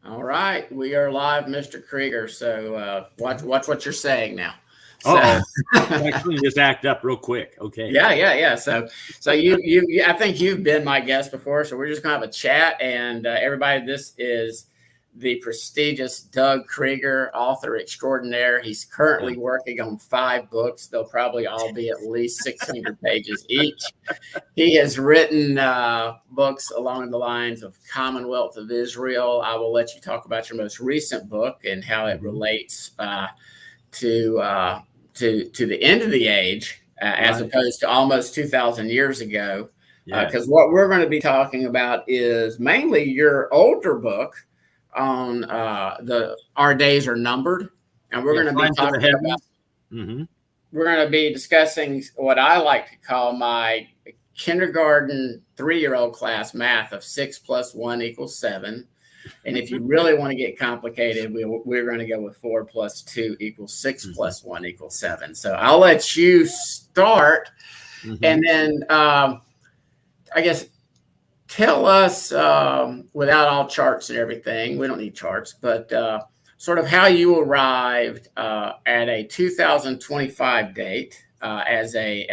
All right, we are live, Mr. Krieger. So watch what you're saying now. So, Oh, I couldn't just act up real quick. Okay. yeah. So I think you've been my guest before. So we're just gonna have a chat, and everybody, this is the prestigious Doug Krieger, author extraordinaire. He's currently working on 5 books. They'll probably all be at least 600 pages each. He has written books along the lines of Commonwealth of Israel. I will let you talk about your most recent book and how it relates to the end of the age, as opposed to almost 2,000 years ago. Because what we're going to be talking about is mainly your older book on Our Days Are Numbered, and we're going to be talking about. We're going to be discussing what I like to call my kindergarten 3-year-old class math of 6 + 1 = 7. And if you really want to get complicated, we're going to go with 4 + 2 = 6 + 1 = 7. So I'll let you start, and then I guess tell us, without all charts and everything, we don't need charts, but sort of how you arrived at a 2025 date as a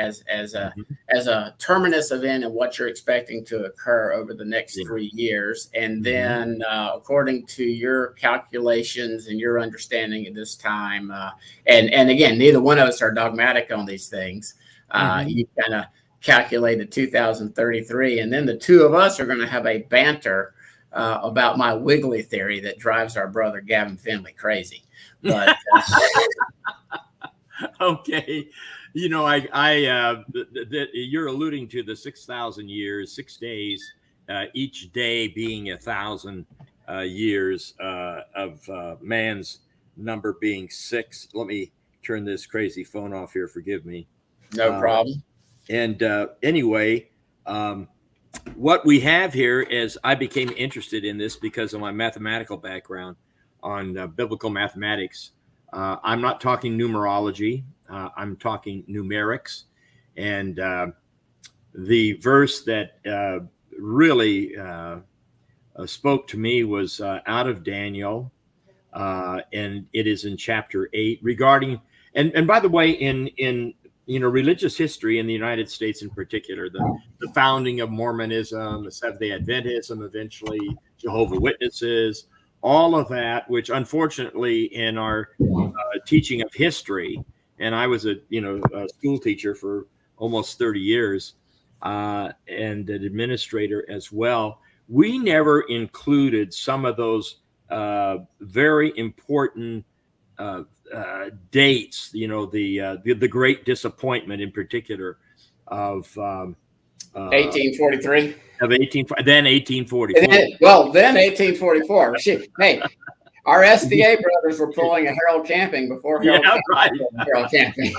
terminus event and what you're expecting to occur over the next 3 years. And then according to your calculations and your understanding at this time, and again, neither one of us are dogmatic on these things. You kind of calculated 2033, and then the two of us are going to have a banter about my wiggly theory that drives our brother Gavin Finley crazy. But okay. You know, you're alluding to the 6,000 years, 6 days, each day being 1,000 years of man's number being 6. Let me turn this crazy phone off here. Forgive me. No problem. And anyway, what we have here is I became interested in this because of my mathematical background on biblical mathematics. I'm not talking numerology. I'm talking numerics. And the verse that really spoke to me was out of Daniel. And it is in chapter 8 regarding, and by the way, in religious history in the United States in particular, the founding of Mormonism, the Seventh-day Adventism, eventually Jehovah's Witnesses, all of that, which unfortunately in our teaching of history, and I was a school teacher for almost 30 years and an administrator as well, we never included some of those very important dates, the great disappointment in particular of 1843. Then 1844. Then 1844. Hey, our SDA brothers were pulling a Harold Camping before Harold Camping.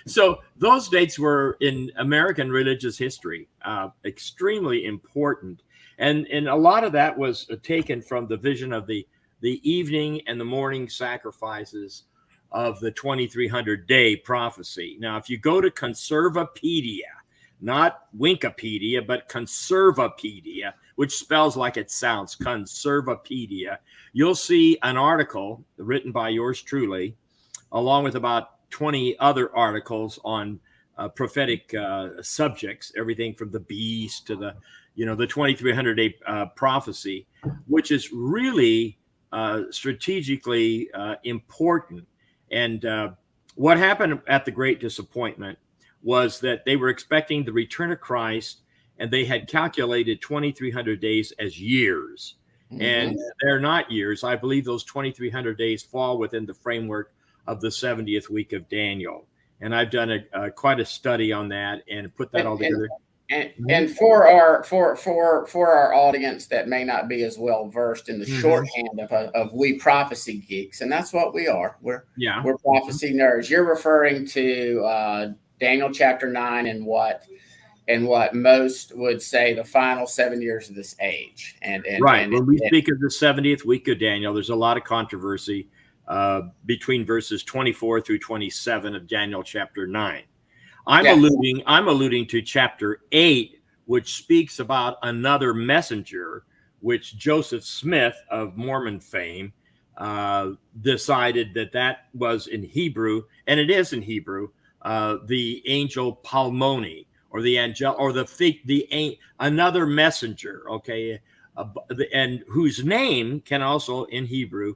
So those dates were in American religious history extremely important, and a lot of that was taken from the vision of the evening and the morning sacrifices of the 2300 day prophecy. Now, if you go to Conservapedia, not Wikipedia, but Conservapedia, which spells like it sounds, Conservapedia, you'll see an article written by yours truly, along with about 20 other articles on prophetic subjects, everything from the beast to the 2300 day prophecy, which is really strategically important. And what happened at the Great Disappointment was that they were expecting the return of Christ, and they had calculated 2300 days as years. And they're not years. I believe those 2300 days fall within the framework of the 70th week of Daniel. And I've done quite a study on that and put that all together. And for our audience that may not be as well versed in the shorthand of we prophecy geeks, and that's what we are. We're prophecy nerds. You're referring to Daniel chapter 9 and what most would say the final 7 years of this age. And when we speak of the 70th week of Daniel, there's a lot of controversy between verses 24 through 27 of Daniel chapter 9. I'm alluding to chapter 8, which speaks about another messenger, which Joseph Smith of Mormon fame decided that was in Hebrew, and it is in Hebrew, the angel Palmoni, or the angel, or another messenger, okay, and whose name can also in Hebrew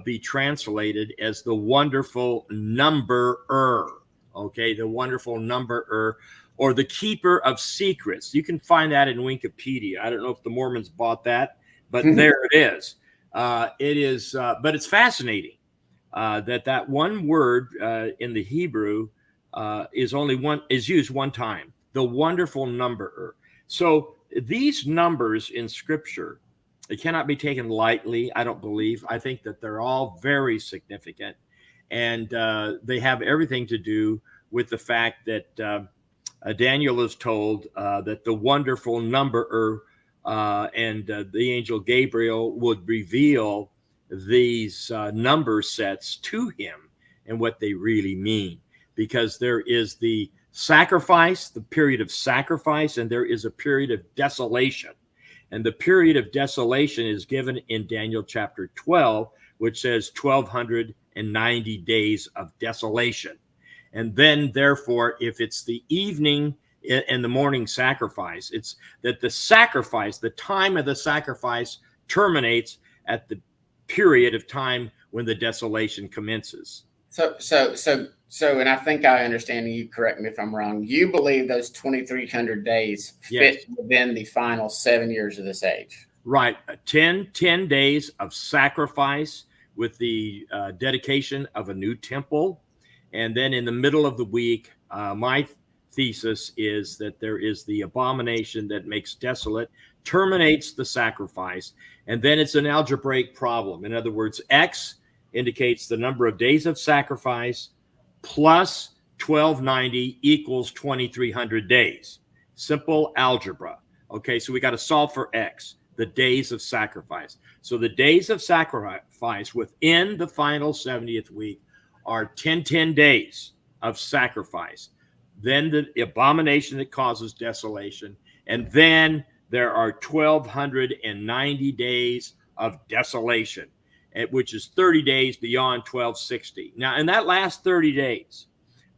be translated as the wonderful numberer, okay, the wonderful numberer, or the keeper of secrets. You can find that in Wikipedia. I don't know if the Mormons bought that, but there it is. But it's fascinating that one word in the Hebrew is used one time, the wonderful numberer. So these numbers in Scripture, they cannot be taken lightly, I don't believe. I think that they're all very significant, and they have everything to do with the fact that Daniel is told that the wonderful numberer and the angel Gabriel would reveal these number sets to him and what they really mean, because there is the sacrifice, the period of sacrifice, and there is a period of desolation. And the period of desolation is given in Daniel chapter 12, which says 1,290 days of desolation. And then, therefore, if it's the evening and the morning sacrifice, it's that the time of the sacrifice terminates at the period of time when the desolation commences. So, and I think I understand, you correct me if I'm wrong, you believe those 2,300 days fit within the final 7 years of this age. Right. 10 days of sacrifice with the dedication of a new temple. And then in the middle of the week, my thesis is that there is the abomination that makes desolate, terminates the sacrifice, and then it's an algebraic problem. In other words, X indicates the number of days of sacrifice plus 1,290 equals 2,300 days. Simple algebra. Okay, so we got to solve for X, the days of sacrifice. So the days of sacrifice within the final 70th week are 10 days of sacrifice. Then the abomination that causes desolation. And then there are 1,290 days of desolation, which is 30 days beyond 1,260. Now, in that last 30 days,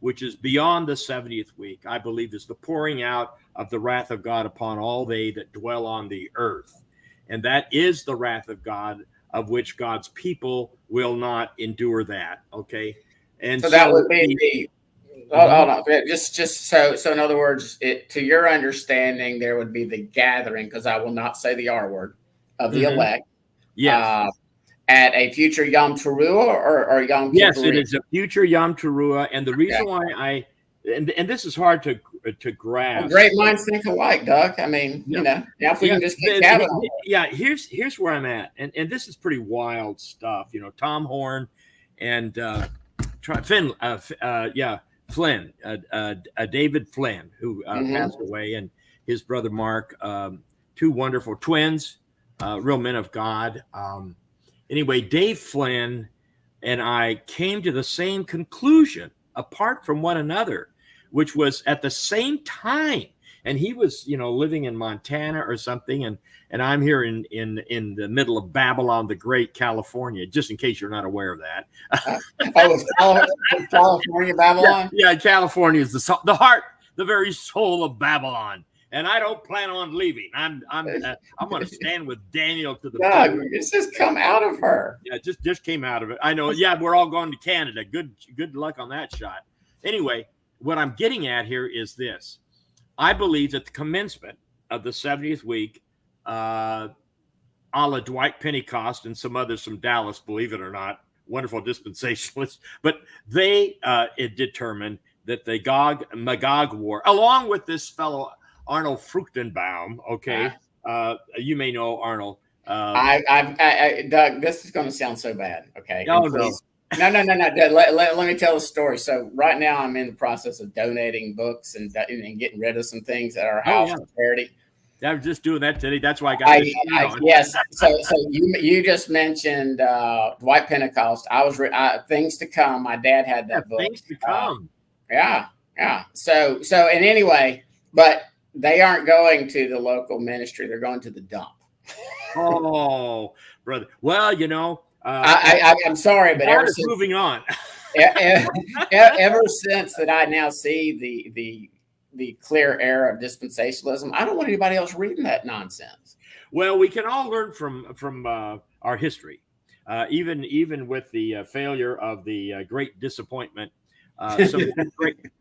which is beyond the 70th week, I believe is the pouring out of the wrath of God upon all they that dwell on the earth. And that is the wrath of God, of which God's people will not endure that. Okay. And so that would be hold on. Just so in other words, to your understanding, there would be the gathering, because I will not say the R word, of the elect. Yes. At a future Yom Teruah or Yom Kippur? Yes, it is a future Yom Teruah. And the reason why and this is hard to grasp. Well, great minds think alike, Doug. I mean, now if we can just get Gavin on. Yeah, here's where I'm at. And this is pretty wild stuff. Tom Horn and Flynn, David Flynn, who passed away, and his brother Mark, two wonderful twins, real men of God. Anyway, Dave Flynn and I came to the same conclusion apart from one another, which was at the same time. And he was, living in Montana or something, and I'm here in the middle of Babylon the Great, California, just in case you're not aware of that. California, Babylon? Yeah, California is the heart, the very soul of Babylon. And I don't plan on leaving. I'm going to stand with Daniel to the God, it's just come out of her. Yeah, just came out of it. I know. Yeah, we're all going to Canada. Good luck on that shot. Anyway, what I'm getting at here is this. I believe that the commencement of the 70th week, a la Dwight Pentecost and some others from Dallas, believe it or not, wonderful dispensationalists, but they determined that the Gog-Magog war, along with this fellow Arnold Fruchtenbaum, okay, you may know Arnold. Doug, this is going to sound so bad, okay? No. No. Let me tell a story. So right now I'm in the process of donating books and getting rid of some things at our house for charity. I was just doing that today. That's why I got this. Yes. So you just mentioned Dwight Pentecost. I was Things to Come. My dad had that book. Things to Come. Yeah. So and anyway, but they aren't going to the local ministry. They're going to the dump. Oh, brother. Well, I'm sorry, but God is moving on. ever since that I now see the clear era of dispensationalism, I don't want anybody else reading that nonsense. Well, we can all learn from our history, even with the failure of the Great Disappointment. Some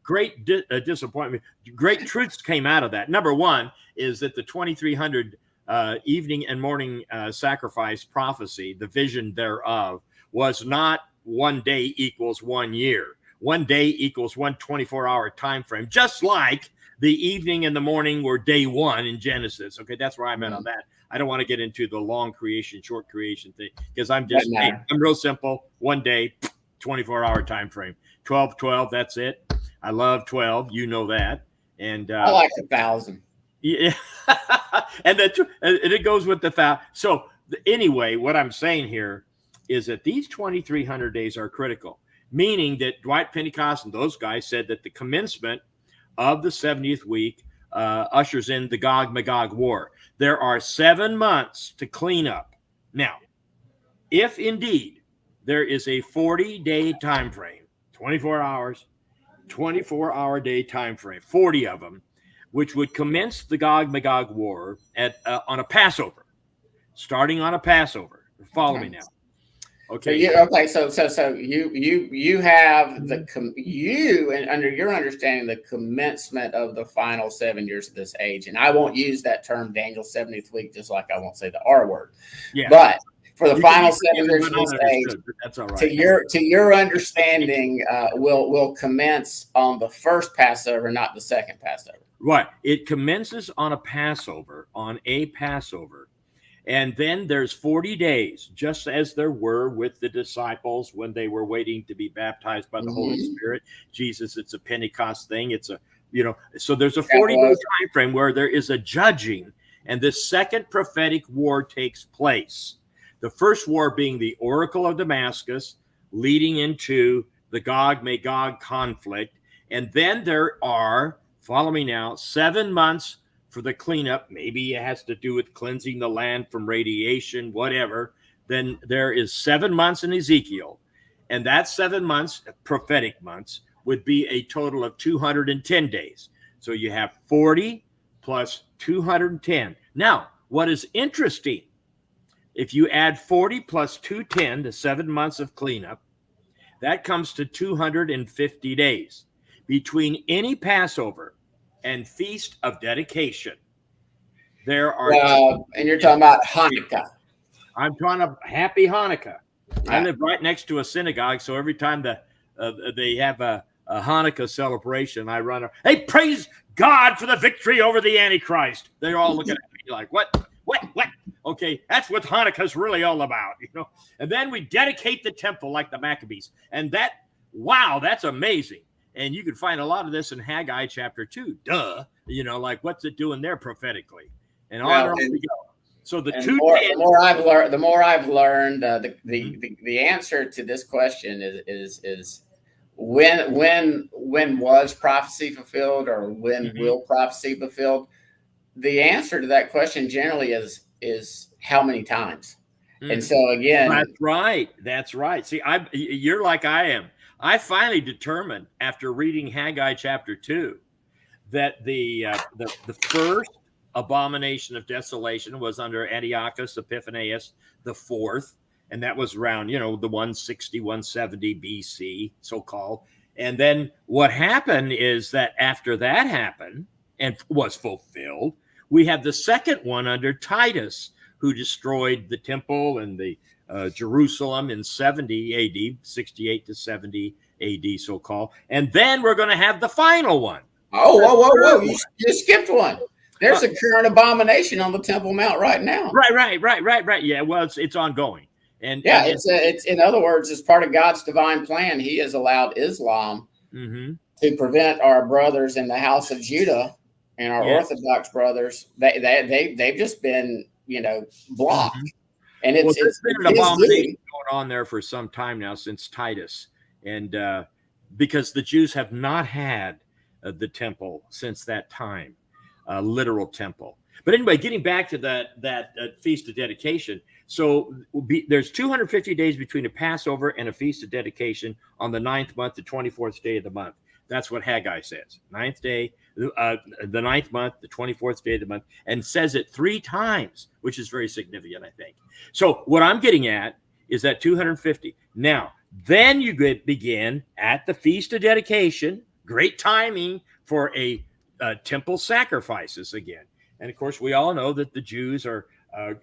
great disappointment. Great truths came out of that. Number one is that the 2300 evening and morning sacrifice prophecy, the vision thereof, was not 1 day equals 1 year. 1 day equals 1 24-hour time frame, just like the evening and the morning were day one in Genesis. Okay, that's where I'm at on that. I don't want to get into the long creation, short creation thing, because I'm real simple. 1 day, 24-hour time frame. 12, that's it. I love 12. You know that. And I like 1,000. Yeah. and it goes with the fact. So anyway, what I'm saying here is that these 2,300 days are critical, meaning that Dwight Pentecost and those guys said that the commencement of the 70th week ushers in the Gog-Magog war. There are 7 months to clean up. Now, if indeed there is a 40-day time frame, 24 hours, 24-hour day time frame, 40 of them, which would commence the Gog-Magog war on a Passover, starting on a Passover. Follow me now. Okay. So you have and under your understanding, the commencement of the final 7 years of this age, and I won't use that term Daniel's 70th week, just like I won't say the R word. Yeah. But for the final 7 years of this age, that's all right. To your understanding, will commence on the first Passover, not the second Passover. Right. It commences on a Passover, and then there's 40 days, just as there were with the disciples when they were waiting to be baptized by the Holy Spirit. Jesus, it's a Pentecost thing. It's so there's a 40-day time frame where there is a judging, and the second prophetic war takes place. The first war being the Oracle of Damascus, leading into the Gog-Magog conflict. And then there are, follow me now, 7 months for the cleanup. Maybe it has to do with cleansing the land from radiation, whatever. Then there is 7 months in Ezekiel. And that 7 months, prophetic months, would be a total of 210 days. So you have 40 plus 210. Now, what is interesting, if you add 40 plus 210 to 7 months of cleanup, that comes to 250 days between any Passover and Feast of Dedication. There are, and you're talking about Hanukkah. I'm talking about Happy Hanukkah. I live right next to a synagogue, so every time they have a Hanukkah celebration, I run. Hey, praise God for the victory over the Antichrist. They're all looking at me like, what? Okay, that's what Hanukkah's really all about, And then we dedicate the temple like the Maccabees, and that's amazing. And you can find a lot of this in Haggai chapter 2. Like what's it doing there prophetically? And on we go. So the more I've learned, the answer to this question is when was prophecy fulfilled, or when will prophecy be fulfilled? The answer to that question generally is how many times. And so again, that's right. See, you're like I am. I finally determined after reading Haggai chapter 2 that the first abomination of desolation was under Antiochus Epiphanes the fourth, and that was around the 160 170 BC, so called. And then what happened is that after that happened and was fulfilled, we have the second one under Titus, who destroyed the temple and the Jerusalem in 70 AD, 68 to 70 AD, so called. And then we're going to have the final one. Whoa. You skipped one. There's a current abomination on the Temple Mount right now. Right. Yeah, well, it's ongoing. And it's in other words, as part of God's divine plan, he has allowed Islam to prevent our brothers in the house of Judah and our Orthodox brothers. They've just been, blocked. And it's been an abomination going on there for some time now, since Titus. And because the Jews have not had the temple since that time, a literal temple. But anyway, getting back to that Feast of Dedication. So there's 250 days between a Passover and a Feast of Dedication on the 9th month, the 24th day of the month. That's what Haggai says. Ninth day, the 9th month, the 24th day of the month, and says it 3 times, which is very significant, I think. So what I'm getting at is that 250. Now, then you begin at the Feast of Dedication. Great timing for a temple sacrifices again. And of course, we all know that the Jews are,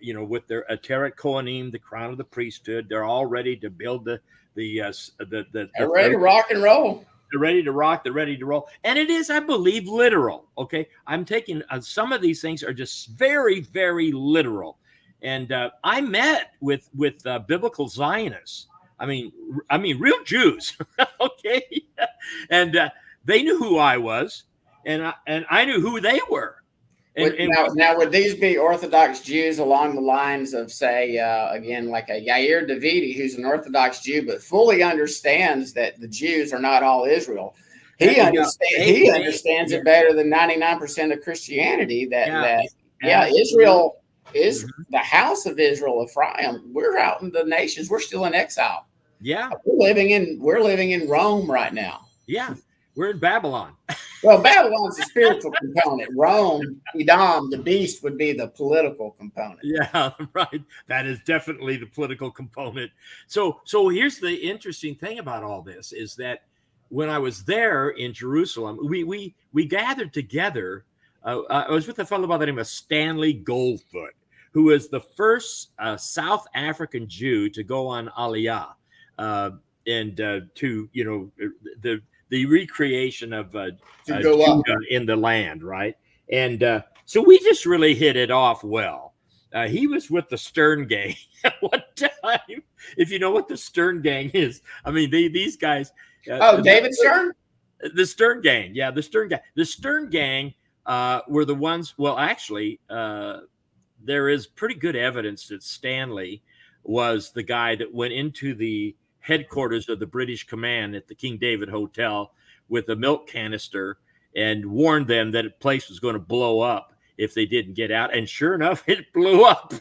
with their Ateret Kohanim, the crown of the priesthood, they're all ready to build the they're ready to rock and roll. They're ready to rock. They're ready to roll. And it is, I believe, literal. Okay. I'm taking some of these things are just very, very literal. And I met with biblical Zionists. I mean, real Jews. Okay. And they knew who I was, and I knew who they were. Now, would these be Orthodox Jews along the lines of, say, again, like a Yair Davidi, who's an Orthodox Jew, but fully understands that the Jews are not all Israel? He understands it better than 99% of Christianity. Israel is the house of Israel, Ephraim. We're out in the nations. We're still in exile. Yeah, we're living in Rome right now. Yeah. We're in Babylon. Well, Babylon's the spiritual component. Rome, Edom, the beast, would be the political component. Yeah, right. That is definitely the political component. So here's the interesting thing about all this is that when I was there in Jerusalem, we gathered together. I was with a fellow by the name of Stanley Goldfoot, who was the first South African Jew to go on Aliyah, and to the recreation of Judah in the land, right? And so we just really hit it off well. He was with the Stern Gang at one time. If you know what the Stern Gang is, I mean, these guys. David Stern? The Stern Gang. Yeah, the Stern Gang. The Stern Gang were the ones, well, actually, there is pretty good evidence that Stanley was the guy that went into the headquarters of the British command at the King David Hotel with a milk canister and warned them that a place was going to blow up if they didn't get out. And sure enough, it blew up.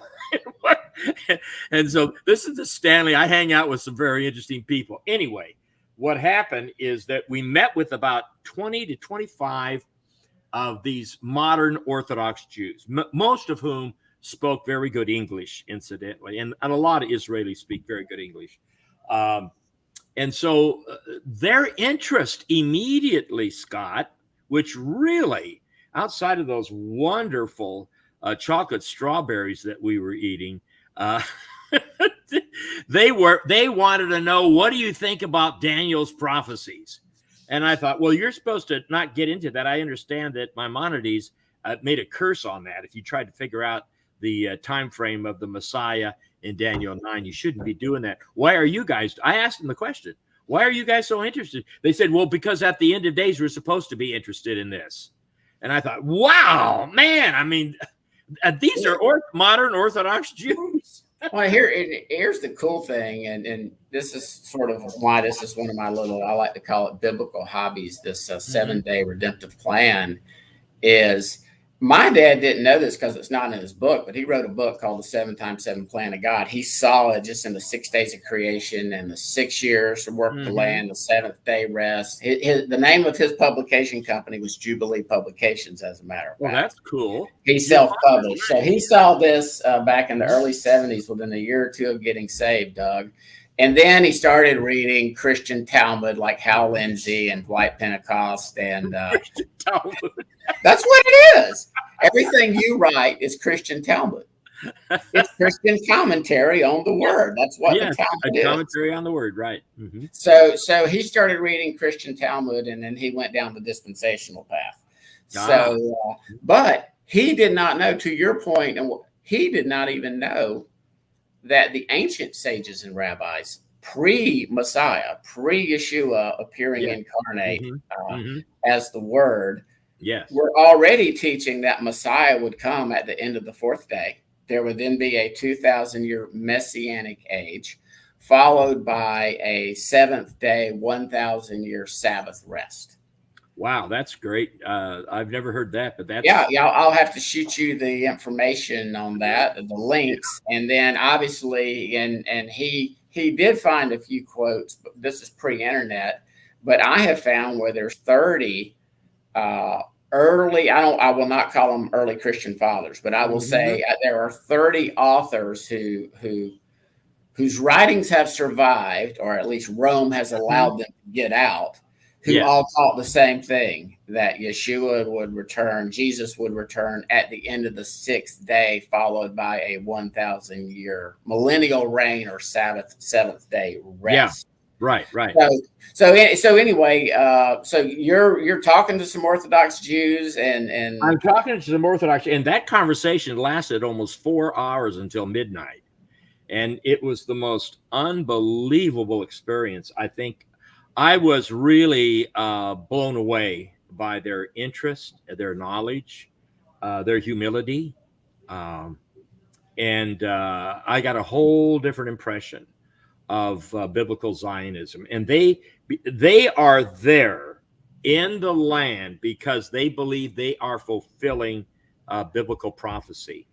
And so this is the Stanley. I hang out with some very interesting people. Anyway, what happened is that we met with about 20 to 25 of these modern Orthodox Jews, most of whom spoke very good English, incidentally, and a lot of Israelis speak very good English. And so their interest immediately, Scott, which really, outside of those wonderful chocolate strawberries that we were eating, they wanted to know, what do you think about Daniel's prophecies? And I thought, well, you're supposed to not get into that. I understand that Maimonides made a curse on that. If you tried to figure out the time frame of the Messiah in Daniel 9, you shouldn't be doing that. Why are you guys? I asked them the question. Why are you guys so interested? They said, well, because at the end of days, we're supposed to be interested in this. And I thought, wow, man, I mean, these are modern Orthodox Jews. Well, here's the cool thing, and this is sort of why this is one of my little, I like to call it biblical hobbies, this 7-day redemptive plan is, my dad didn't know this because it's not in his book, but he wrote a book called The 7x7 Plan of God. He saw it just in the 6 days of creation and the 6 years to work the land, the 7th day rest. The name of his publication company was Jubilee Publications, as a matter of fact. Well, that's cool. He self-published. So he saw this back in the early 70s within a year or two of getting saved, Doug. And then he started reading Christian Talmud like Hal Lindsey and White Pentecost. And Christian Talmud. That's what it is. Everything you write is Christian Talmud. It's Christian commentary on the word. That's what the Talmud is. Commentary on the word, right. Mm-hmm. So he started reading Christian Talmud, and then he went down the dispensational path. But he did not know, to your point, and he did not even know that the ancient sages and rabbis, pre-Messiah, pre-Yeshua appearing incarnate as the Word, were already teaching that Messiah would come at the end of the 4th day. There would then be a 2,000-year messianic age, followed by a 7th day, 1,000-year Sabbath rest. Wow, that's great. I've never heard that, but Yeah, that's yeah, I'll have to shoot you the information on that, the yeah. links, and then obviously, and he did find a few quotes. But this is pre-internet, but I have found where there's 30 uh, early. I will not call them early Christian fathers, but I will Mhm. say there are 30 authors whose writings have survived, or at least Rome has Mhm. allowed them to get out, who Yes. all taught the same thing, that Yeshua would return, Jesus would return at the end of the sixth day, followed by a 1,000-year millennial reign or seventh day Yeah. rest. Right. Right. So anyway, so you're talking to some Orthodox Jews, and I'm talking to some Orthodox, and that conversation lasted almost 4 hours until midnight. And it was the most unbelievable experience. I think I was really blown away by their interest, their knowledge, their humility. Um, and I got a whole different impression of biblical Zionism. And they are there in the land because they believe they are fulfilling biblical prophecy.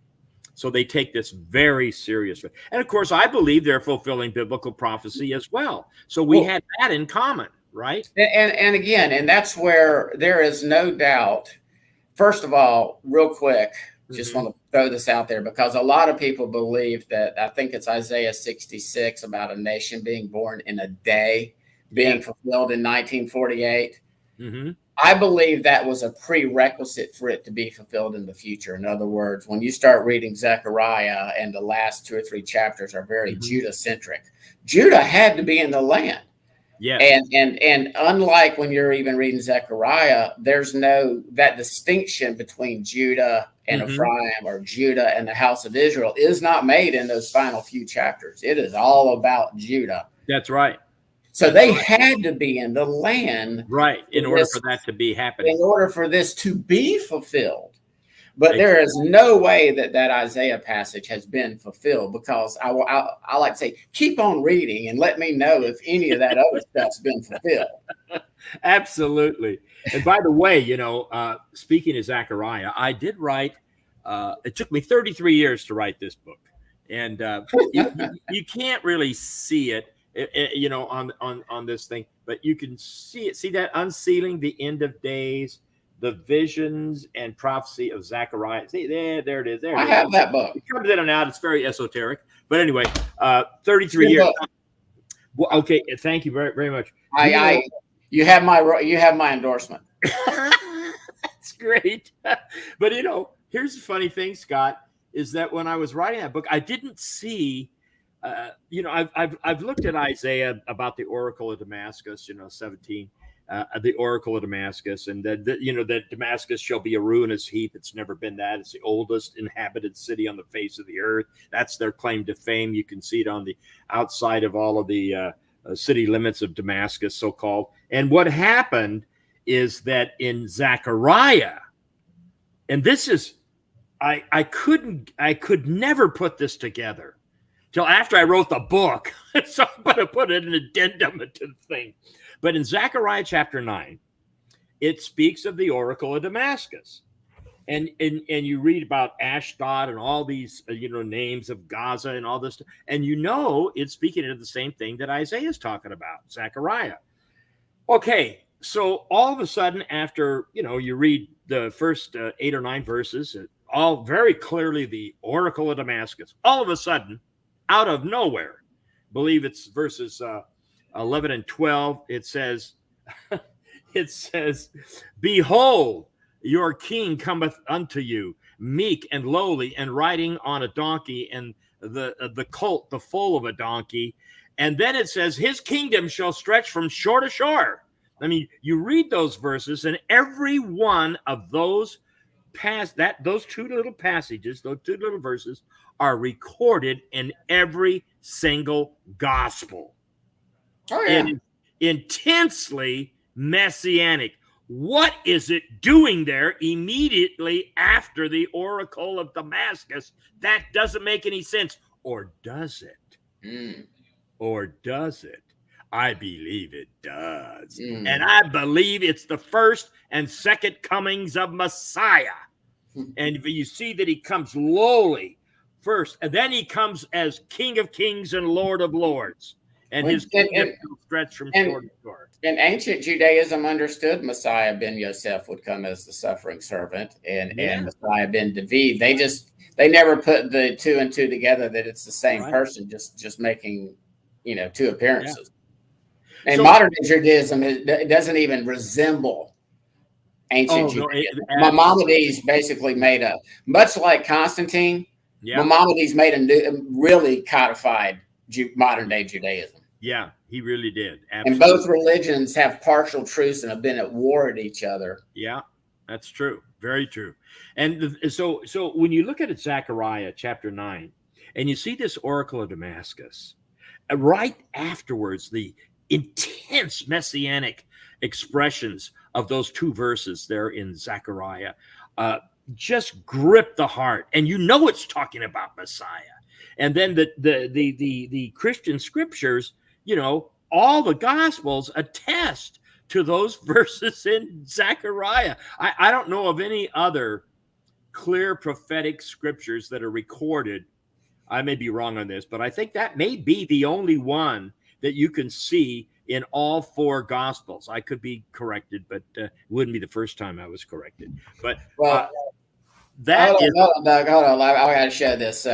So they take this very seriously. And of course, I believe they're fulfilling biblical prophecy as well. So we well, had that in common, right? and again, and that's where there is no doubt. First of all, real quick, just Hmm. want to throw this out there because a lot of people believe that, I think it's Isaiah 66 about a nation being born in a day Yeah. being fulfilled in 1948. Hmm. I believe that was a prerequisite for it to be fulfilled in the future. In other words, when you start reading Zechariah and the last two or three chapters are very Hmm. Judah centric, Judah had to be in the land. Yes. And unlike when you're even reading Zechariah, there's no that distinction between Judah and Hmm. Ephraim, or Judah and the house of Israel, is not made in those final few chapters. It is all about Judah. That's right. So That's they right. had to be in the land Right. for In order this for that to be in happening. order for this to be fulfilled. But there is Exactly. no way that that Isaiah passage has been fulfilled, because I like to say, keep on reading and let me know if any of that other stuff's been fulfilled. Absolutely. And by the way, speaking of Zechariah, I did write, it took me 33 years to write this book. And you can't really see it, on this thing, but you can see it. See that unsealing the end of days, the visions and prophecy of Zechariah. See, there it is. There it I is. have that book. It comes in and out. It's very esoteric. But anyway, It's a 33 good years. book. Well, okay. Thank you very, very much. Do I, you know? I you have my endorsement. That's great. But here's the funny thing, Scott, is that when I was writing that book, I didn't see. I've looked at Isaiah about the oracle of Damascus, 17, the oracle of Damascus, and that Damascus shall be a ruinous heap. It's never been that. It's the oldest inhabited city on the face of the earth. That's their claim to fame. You can see it on the outside of all of the city limits of Damascus, so called. And what happened is that in Zechariah, and this is, I could never put this together till after I wrote the book. So I'm going to put an addendum to the thing. But in Zechariah chapter 9, it speaks of the oracle of Damascus. And you read about Ashdod and all these names of Gaza and all this, and it's speaking of the same thing that Isaiah is talking about, Zechariah. Okay, so all of a sudden, after you read the first 8 or 9 verses, all very clearly the oracle of Damascus. All of a sudden, out of nowhere, believe it's verses 11 and 12. It says, it says, "Behold, your king cometh unto you, meek and lowly, and riding on a donkey, and the colt, the foal of a donkey." And then it says, "His kingdom shall stretch from shore to shore." I mean, you read those verses, and every one of those those two little passages, those two little verses, are recorded in every single gospel. Oh It yeah. is intensely messianic. What is it doing there immediately after the oracle of Damascus? That doesn't make any sense. Or does it? Mm. Or does it? I believe it does. Mm. And I believe it's the first and second comings of Messiah. And you see that he comes lowly first, and then he comes as King of Kings and Lord of Lords. And his kingdom will stretch from shore to shore. And ancient Judaism understood Messiah ben Yosef would come as the suffering servant, and Messiah ben David. They never put the two and two together that it's the same person, just making two appearances. Yeah. And so, modern Judaism doesn't even resemble ancient Judaism. Maimonides basically made a, much like Constantine. Yeah. Maimonides made a new, really codified modern day Judaism. Yeah, he really did. Absolutely. And both religions have partial truths and have been at war at each other. Yeah, that's true. Very true. And so when you look at Zechariah chapter 9, and you see this oracle of Damascus, right afterwards, the intense messianic expressions of those two verses there in Zechariah just grip the heart. And it's talking about Messiah. And then the Christian scriptures, all the Gospels attest to those verses in Zechariah. I don't know of any other clear prophetic scriptures that are recorded. I may be wrong on this, but I think that may be the only one that you can see in all four Gospels. I could be corrected, but it wouldn't be the first time I was corrected. But hold on, Doug. Hold on. I got to show this.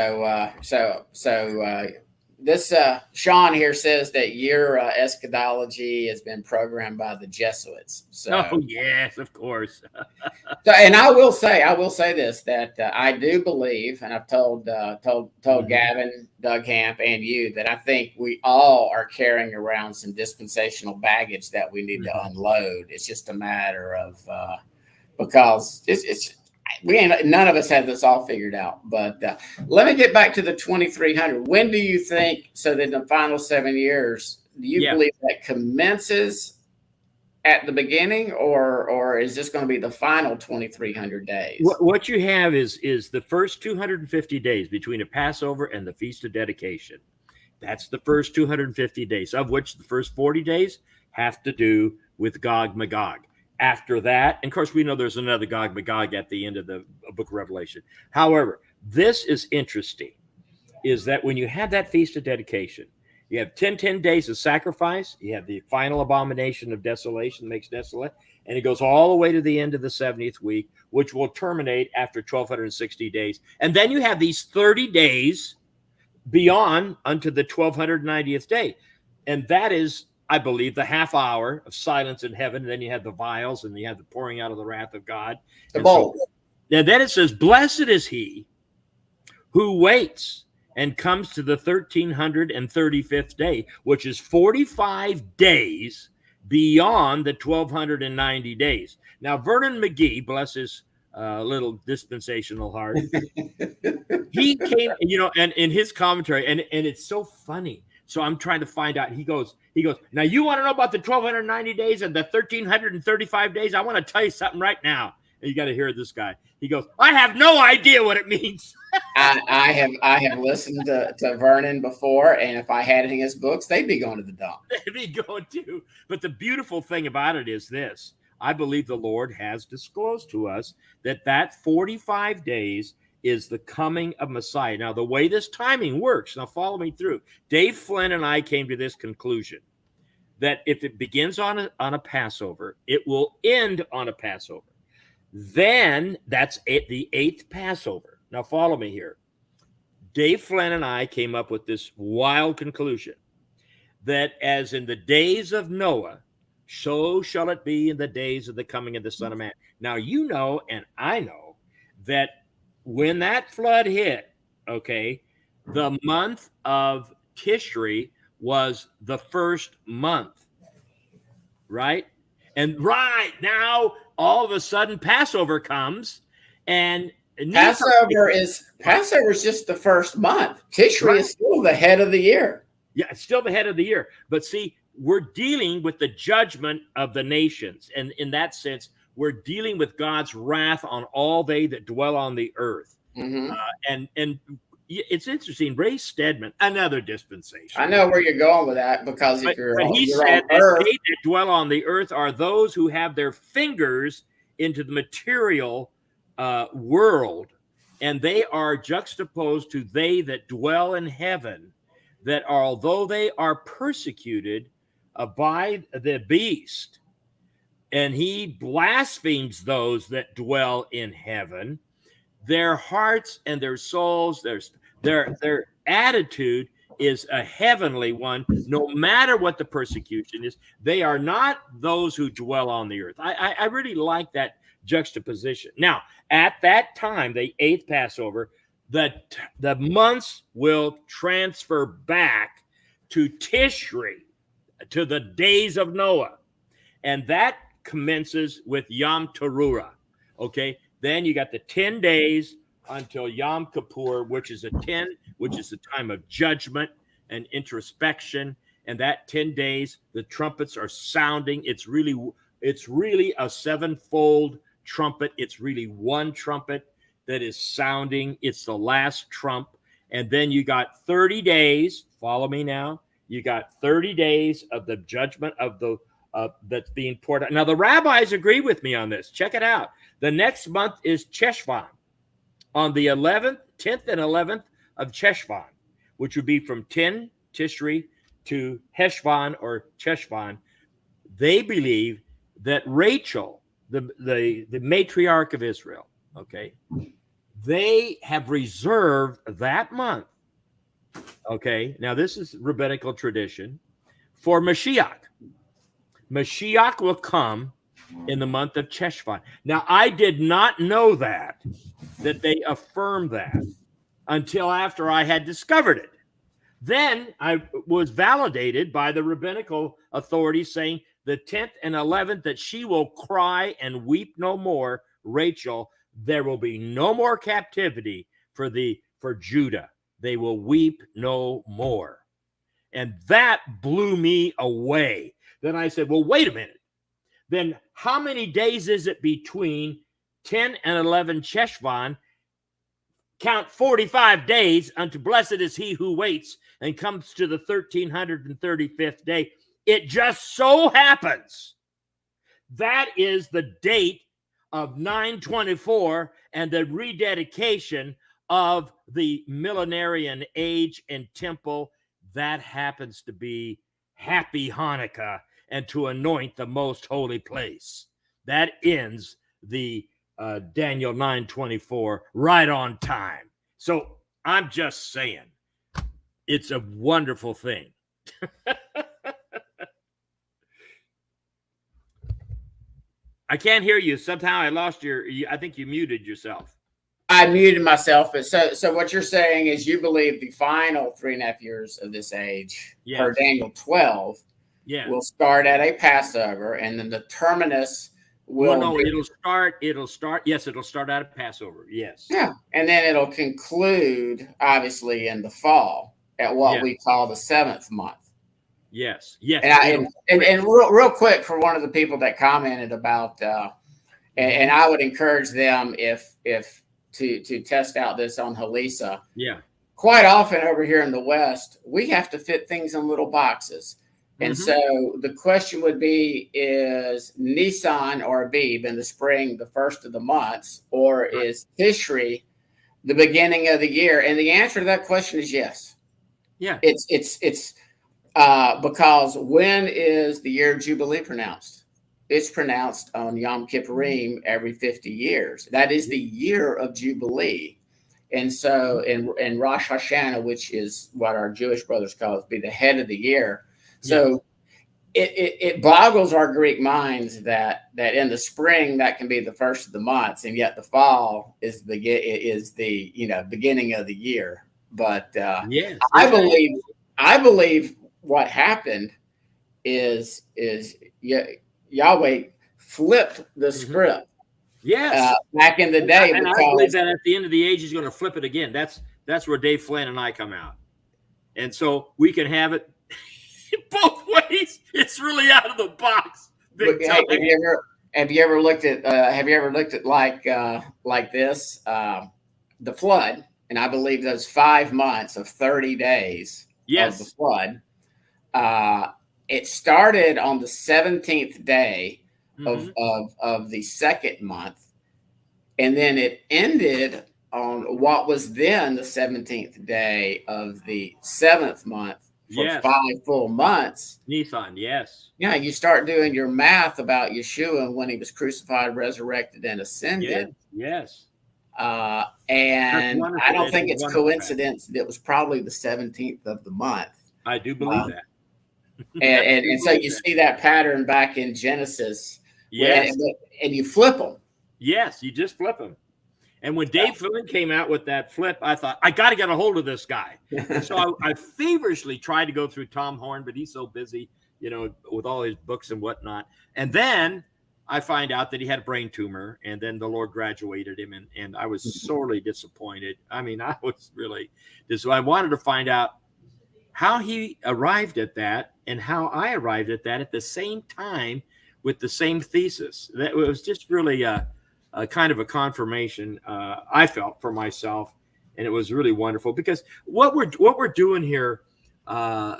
This Sean here says that your eschatology has been programmed by the Jesuits. Oh yes, of course. And I will say this, that I do believe, and I've told Gavin, Doug Hamp, and you that I think we all are carrying around some dispensational baggage that we need to unload. It's just a matter of because none of us have this all figured out. But let me get back to the 2300. When do you think, so that in the final 7 years, do you believe that commences at the beginning, or is this going to be the final 2300 days? What you have is the first 250 days between a Passover and the Feast of Dedication. That's the first 250 days, of which the first 40 days have to do with Gog Magog. After that, and of course, we know there's another Gog Magog at the end of the book of Revelation. However, this is interesting, is that when you have that Feast of Dedication, you have 10 days of sacrifice, you have the final abomination of desolation, makes desolate, and it goes all the way to the end of the 70th week, which will terminate after 1,260 days. And then you have these 30 days beyond unto the 1,290th day. And that is, I believe, the half hour of silence in heaven. And then you have the vials, and you have the pouring out of the wrath of God. And then it says, blessed is he who waits and comes to the 1,335th day, which is 45 days beyond the 1,290 days. Now, Vernon McGee, bless his little dispensational heart, he came, and in his commentary, and it's so funny. So I'm trying to find out. He goes, now you want to know about the 1,290 days and the 1,335 days? I want to tell you something right now. And you got to hear this guy. He goes, I have no idea what it means. I have listened to Vernon before, and if I had any of his books, they'd be going to the dump. They'd be going too. But the beautiful thing about it is this. I believe the Lord has disclosed to us that 45 days is the coming of Messiah. Now, the way this timing works, now follow me through. Dave Flynn and I came to this conclusion that if it begins on a Passover, it will end on a Passover. Then that's the 8th Passover. Now, follow me here. Dave Flynn and I came up with this wild conclusion that as in the days of Noah, so shall it be in the days of the coming of the Son of Man. Now, you know, and I know that when that flood hit, okay, the month of Tishri was the first month, right? And right now, all of a sudden, Passover comes, and Passover is just the first month. Tishri is still the head of the year. Yeah, it's still the head of the year. But see, we're dealing with the judgment of the nations, and in that sense, we're dealing with God's wrath on all they that dwell on the earth. Mm-hmm. And it's interesting. Ray Stedman, another dispensation. I know where you're going with that, because if But he you're said on that Earth, they that dwell on the earth are those who have their fingers into the material world, and they are juxtaposed to they that dwell in heaven, that although they are persecuted by the beast, and he blasphemes those that dwell in heaven, their hearts and their souls, their attitude is a heavenly one, no matter what the persecution is. They are not those who dwell on the earth. I really like that juxtaposition. Now, at that time, the 8th Passover, the months will transfer back to Tishri, to the days of Noah. And that commences with Yom Teruah. Okay. Then you got the 10 days until Yom Kippur, which is the time of judgment and introspection. And that 10 days, the trumpets are sounding. It's really a sevenfold trumpet. It's really one trumpet that is sounding. It's the last trump. And then you got 30 days. Follow me now. You got 30 days of the judgment of the that's being poured out. Now, the rabbis agree with me on this. Check it out. The next month is Cheshvan, on the 10th and 11th of Cheshvan, which would be from 10 Tishri to Heshvan or Cheshvan. They believe that Rachel, the matriarch of Israel, okay, they have reserved that month, okay, now this is rabbinical tradition, for Mashiach. Mashiach will come in the month of Cheshvan. Now, I did not know that they affirmed that until after I had discovered it. Then I was validated by the rabbinical authorities saying the 10th and 11th that she will cry and weep no more, Rachel. There will be no more captivity for Judah. They will weep no more. And that blew me away. Then I said, well, wait a minute. Then how many days is it between 10 and 11 Cheshvan? Count 45 days unto blessed is he who waits and comes to the 1335th day. It just so happens that is the date of 924 and the rededication of the millenarian age and temple. That happens to be Happy Hanukkah and to anoint the most holy place. That ends the Daniel 9:24 right on time. So I'm just saying, it's a wonderful thing. I can't hear you. Somehow I lost I think you muted yourself. I muted myself, but so what you're saying is you believe the final 3.5 years of this age, yes, per Daniel 12, yeah, will start at a Passover, and then the terminus will. Well, no, it'll start. Yes, it'll start at a Passover. Yes. Yeah, and then it'll conclude, obviously, in the fall at what we call the 7th month. Yes. Yes. And real quick, for one of the people that commented about, and I would encourage them to test out this on Halisa. Yeah. Quite often over here in the West, we have to fit things in little boxes. And so the question would be, is Nisan or Abib in the spring the first of the months, or is Tishri the beginning of the year? And the answer to that question is yes. Yeah. It's because when is the year of Jubilee pronounced? It's pronounced on Yom Kippurim every 50 years. That is the year of Jubilee. And so in Rosh Hashanah, which is what our Jewish brothers call it, be the head of the year. So it boggles our Greek minds that in the spring that can be the first of the months, and yet the fall is the beginning of the year. But yes, I believe what happened is Yahweh flipped the script. Yes, back in the day. And I believe that at the end of the age, he's going to flip it again. That's where Dave Flynn and I come out, and so we can have it both ways. It's really out of the box. Big time. Have you ever looked at like this? The flood. and I believe those 5 months of 30 days of the flood, it started on the 17th day of the second month, and then it ended on what was then the 17th day of the 7th month for 5 full months. Nissan, yes. Yeah, you start doing your math about Yeshua when he was crucified, resurrected, and ascended. Yes. And I don't think it's coincidence that it was probably the 17th of the month. I do believe that. And so you see that pattern back in Genesis. Yes. And you flip them. Yes, you just flip them. And when Dave Flynn came out with that flip, I thought, I got to get a hold of this guy. So I feverishly tried to go through Tom Horn, but he's so busy, with all his books and whatnot. And then I find out that he had a brain tumor, and then the Lord graduated him, and I was sorely disappointed. I mean, I was really so I wanted to find out how he arrived at that and how I arrived at that at the same time with the same thesis. That was just really a kind of a confirmation I felt for myself, and it was really wonderful because what we're doing here,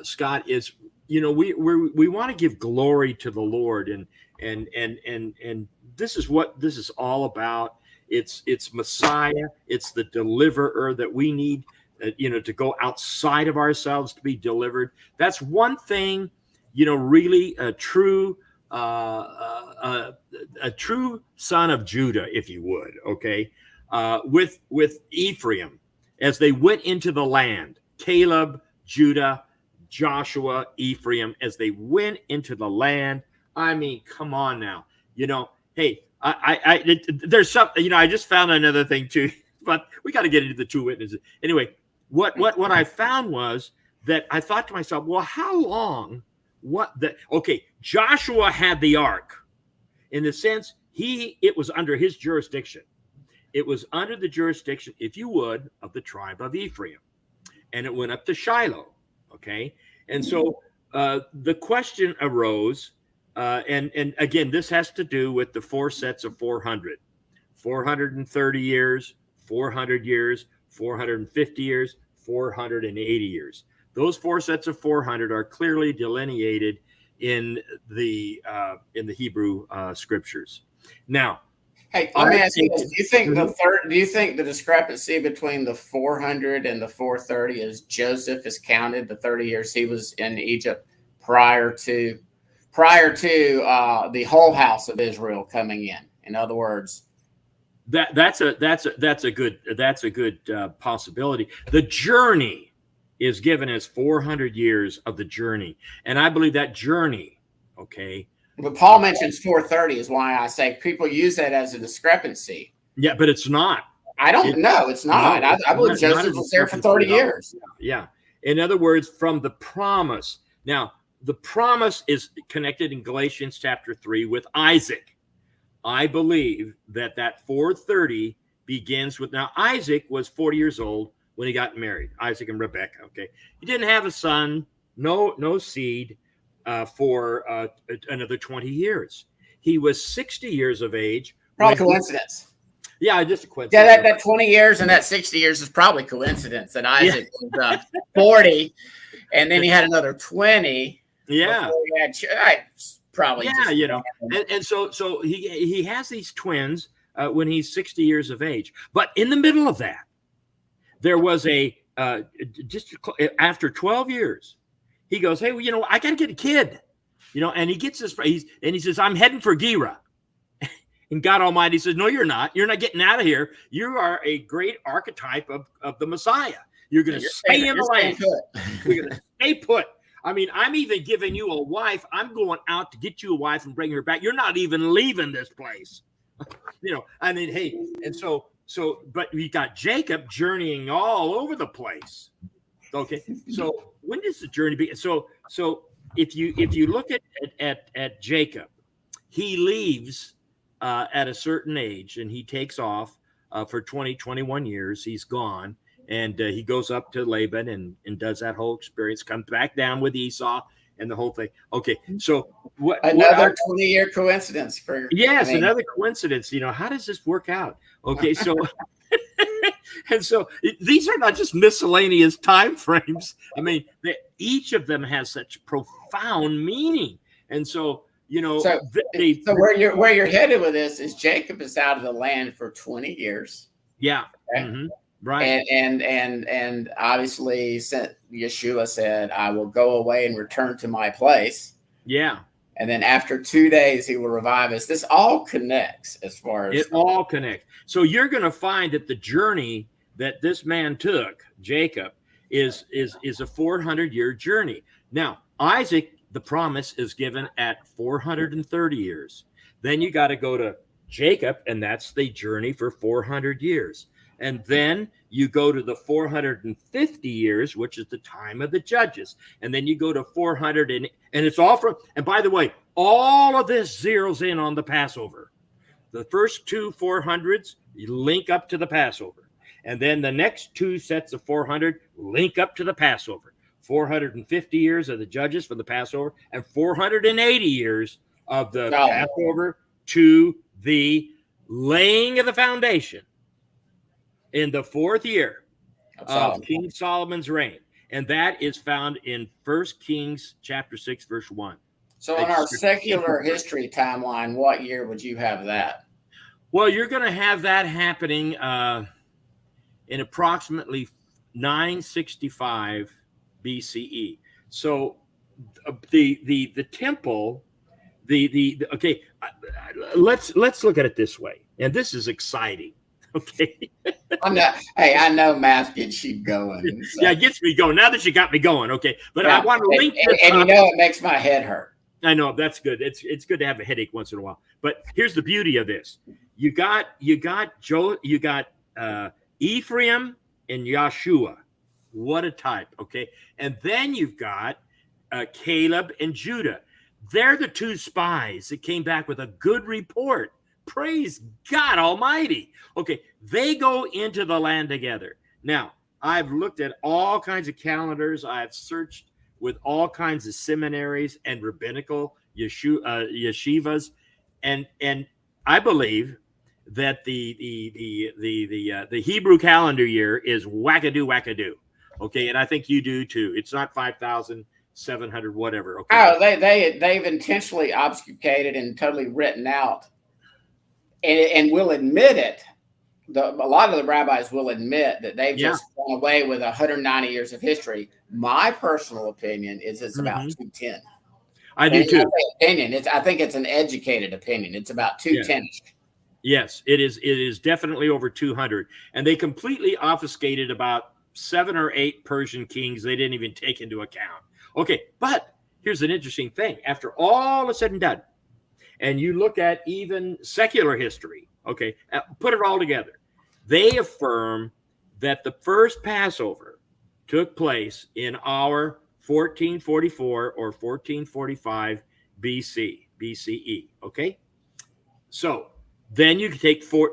Scott, is we want to give glory to the Lord, and this is what this is all about. It's Messiah, it's the deliverer that we need, to go outside of ourselves to be delivered. That's one thing, really a true son of Judah, if you would, okay, with Ephraim, as they went into the land, Caleb, Judah, Joshua, Ephraim, as they went into the land. I mean, come on now, hey, there's something, I just found another thing too, but we got to get into the two witnesses. Anyway, what I found was that I thought to myself, well, how long, Joshua had the ark in the sense it was under his jurisdiction. It was under the jurisdiction, if you would, of the tribe of Ephraim, and it went up to Shiloh. Okay. And so the question arose, and again, this has to do with the 4 sets of 400, 430 years, 400 years, 450 years, 480 years. Those 4 sets of 400 are clearly delineated in the Hebrew scriptures. Now, hey, let me ask you this: do you think the discrepancy between the 400 and the 430 is Joseph has counted the 30 years he was in Egypt prior to the whole house of Israel coming in? In other words, that's a good possibility. The journey is given as 400 years of the journey, and I believe that journey, okay. But Paul mentions 430 is why I say people use that as a discrepancy. Yeah, but it's not. I don't know. It's not. No, I believe Joseph was there for 30 years. Yeah. In other words, from the promise. Now, the promise is connected in Galatians chapter 3 with Isaac. I believe that 430 begins with, now Isaac was 40 years old when he got married, Isaac and Rebekah. Okay. He didn't have a son, no seed. For another 20 years. He was 60 years of age. Probably coincidence. Yeah, just a coincidence. Yeah, that 20 years and that 60 years is probably coincidence that Isaac was 40 and then he had another 20. Yeah. Probably. Yeah, and so he has these twins when he's 60 years of age. But in the middle of that, there was just after 12 years, he goes, hey, well, I got to get a kid, and he gets this, he says, I'm heading for Gera. And God Almighty says, no, you're not. You're not getting out of here. You are a great archetype of the Messiah. You're going to stay in the land. You're going to stay put. I mean, I'm even giving you a wife. I'm going out to get you a wife and bring her back. You're not even leaving this place. I mean, hey, and so, but we got Jacob journeying all over the place. Okay, so when does the journey begin? So if you look at Jacob, he leaves at a certain age and he takes off for 21 years. He's gone and he goes up to Laban and does that whole experience, comes back down with Esau and the whole thing. Okay, so another 20-year coincidence. Another coincidence. How does this work out? Okay, so And so these are not just miscellaneous time frames. I mean, each of them has such profound meaning. And so, So, where you're headed with this is Jacob is out of the land for 20 years. Yeah. Okay? Mm-hmm. Right. And obviously Yeshua said, I will go away and return to my place. Yeah. And then after 2 days, he will revive us. This all connects as far as it all connects. So you're going to find that the journey that this man took, Jacob, is a 400-year journey. Now, Isaac, the promise is given at 430 years. Then you got to go to Jacob, and that's the journey for 400 years. And then you go to the 450 years, which is the time of the judges. And then you go to 400, and it's all from, and by the way, all of this zeroes in on the Passover. The first two 400s you link up to the Passover. And then the next two sets of 400 link up to the Passover. 450 years of the judges for the Passover, and 480 years of the Passover to the laying of the foundation in the 4th year of King Solomon's reign. And that is found in 1 Kings chapter 6, verse 1. So in our secular history timeline, what year would you have that? Well, you're going to have that happening in approximately 965 BCE. So the temple, okay, let's look at it this way. And this is exciting. Okay. I know math gets you going. So. Yeah, it gets me going. Now that you got me going, okay. But I want to link this and it makes my head hurt. I know, that's good. It's good to have a headache once in a while. But here's the beauty of this: you got Ephraim and Joshua. What a type, okay. And then you've got Caleb and Judah. They're the two spies that came back with a good report. Praise God Almighty. Okay, they go into the land together. Now, I've looked at all kinds of calendars. I've searched with all kinds of seminaries and rabbinical yeshivas, and I believe that the Hebrew calendar year is wackadoo. Okay, and I think you do too. It's not 5,700 whatever. Okay. Oh, they've intentionally obfuscated and totally written out. And will admit it. A lot of the rabbis will admit that they've just gone away with 190 years of history. My personal opinion is it's about 210. I do too. I think it's an educated opinion. It's about 210. Yes, it is. It is definitely over 200. And they completely obfuscated about 7 or 8 Persian kings they didn't even take into account. Okay, but here's an interesting thing. After all is said and done, and you look at even secular history, okay, put it all together, they affirm that the first Passover took place in our 1444 or 1445 BCE, okay? So then you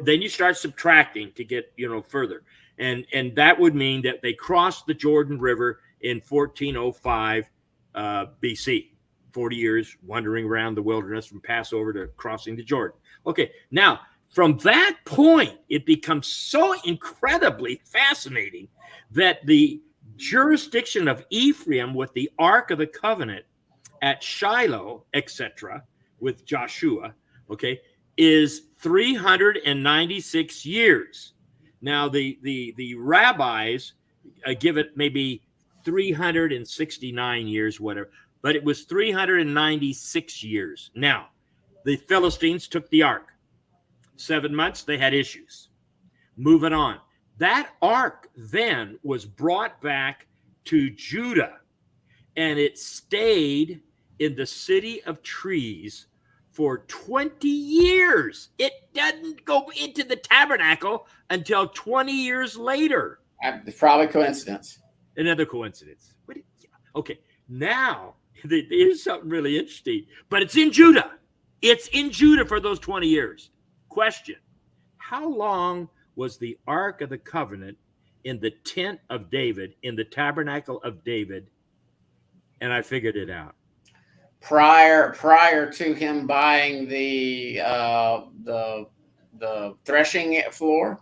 then you start subtracting to get, further. And that would mean that they crossed the Jordan River in 1405 BC. 40 years wandering around the wilderness from Passover to crossing the Jordan. Okay, now from that point, it becomes so incredibly fascinating that the jurisdiction of Ephraim with the Ark of the Covenant at Shiloh, etc., with Joshua, okay, is 396 years. Now, the rabbis give it maybe 369 years, whatever, but it was 396 years. Now, the Philistines took the ark. 7 months, they had issues. Moving on. That ark then was brought back to Judah, and it stayed in the city of trees for 20 years. It doesn't go into the tabernacle until 20 years later. It's probably coincidence. Another coincidence. Okay, now here's something really interesting, but it's in Judah. It's in Judah for those 20 years. Question: how long was the Ark of the Covenant in the tent of David, in the tabernacle of David? And I figured it out. Prior to him buying the threshing floor?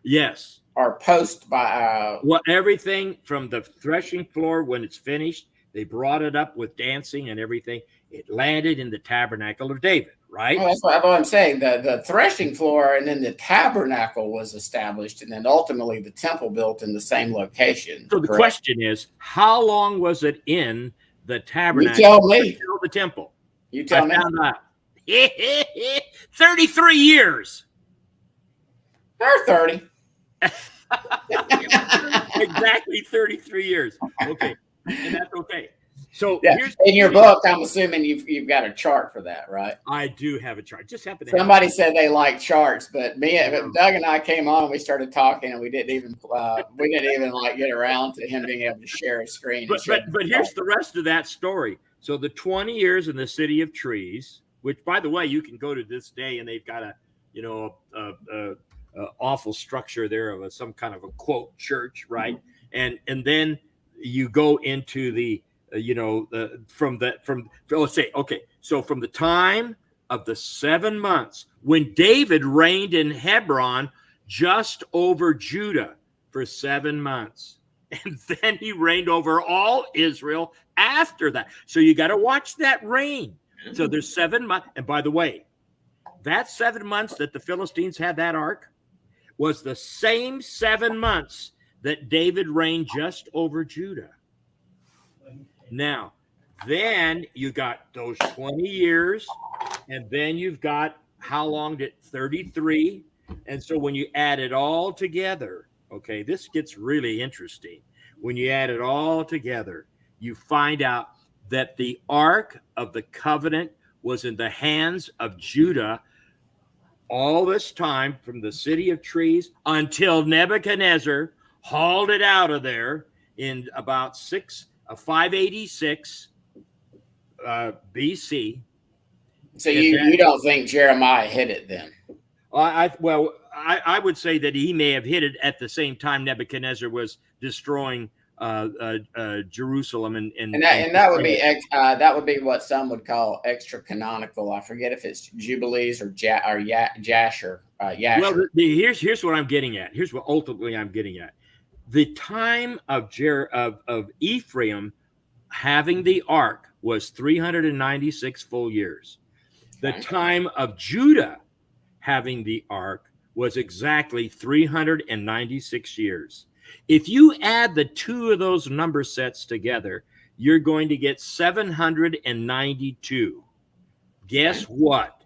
Yes. or post by? Well, everything from the threshing floor when it's finished, they brought it up with dancing and everything. It landed in the tabernacle of David, right? Well, that's what I'm saying. The threshing floor, and then the tabernacle was established, and then ultimately the temple built in the same location. So the Correct? question is, how long was it in the You tabernacle tell me. until the temple? You I tell me. found out. 33 years. Or 30. Exactly 33 years. Okay. And that's okay. So Yeah. here's In your book, I'm assuming you've got a chart for that, right? I do have a chart. Just happen to Somebody said they like charts, but Doug and I came on and we started talking, and we didn't even like get around to him being able to share his screen. But here's the rest of that story. So the 20 years in the city of trees, which by the way, you can go to this day and they've got a awful structure there of some kind of a quote church, right? And then you go into the from let's say, okay, so from the time of the 7 months when David reigned in Hebron just over Judah for 7 months, and then he reigned over all Israel after that. So you got to watch that reign. So there's 7 months. And by the way, that 7 months that the Philistines had that ark was the same 7 months that David reigned just over Judah. Now, then you got those 20 years, and then you've got how long did 33? And so when you add it all together, okay, this gets really interesting. When you add it all together, you find out that the Ark of the Covenant was in the hands of Judah all this time from the city of trees until Nebuchadnezzar hauled it out of there in about 586 BC. So you don't think Jeremiah hit it then? I would say that he may have hit it at the same time Nebuchadnezzar was destroying Jerusalem, and that would be what some would call extra canonical. I forget if it's Jubilees or Jasher. Well, here's what I'm getting at. Here's what ultimately I'm getting at. The time of Ephraim having the ark was 396 full years. The time of Judah having the ark was exactly 396 years. If you add the two of those number sets together, you're going to get 792. Guess what?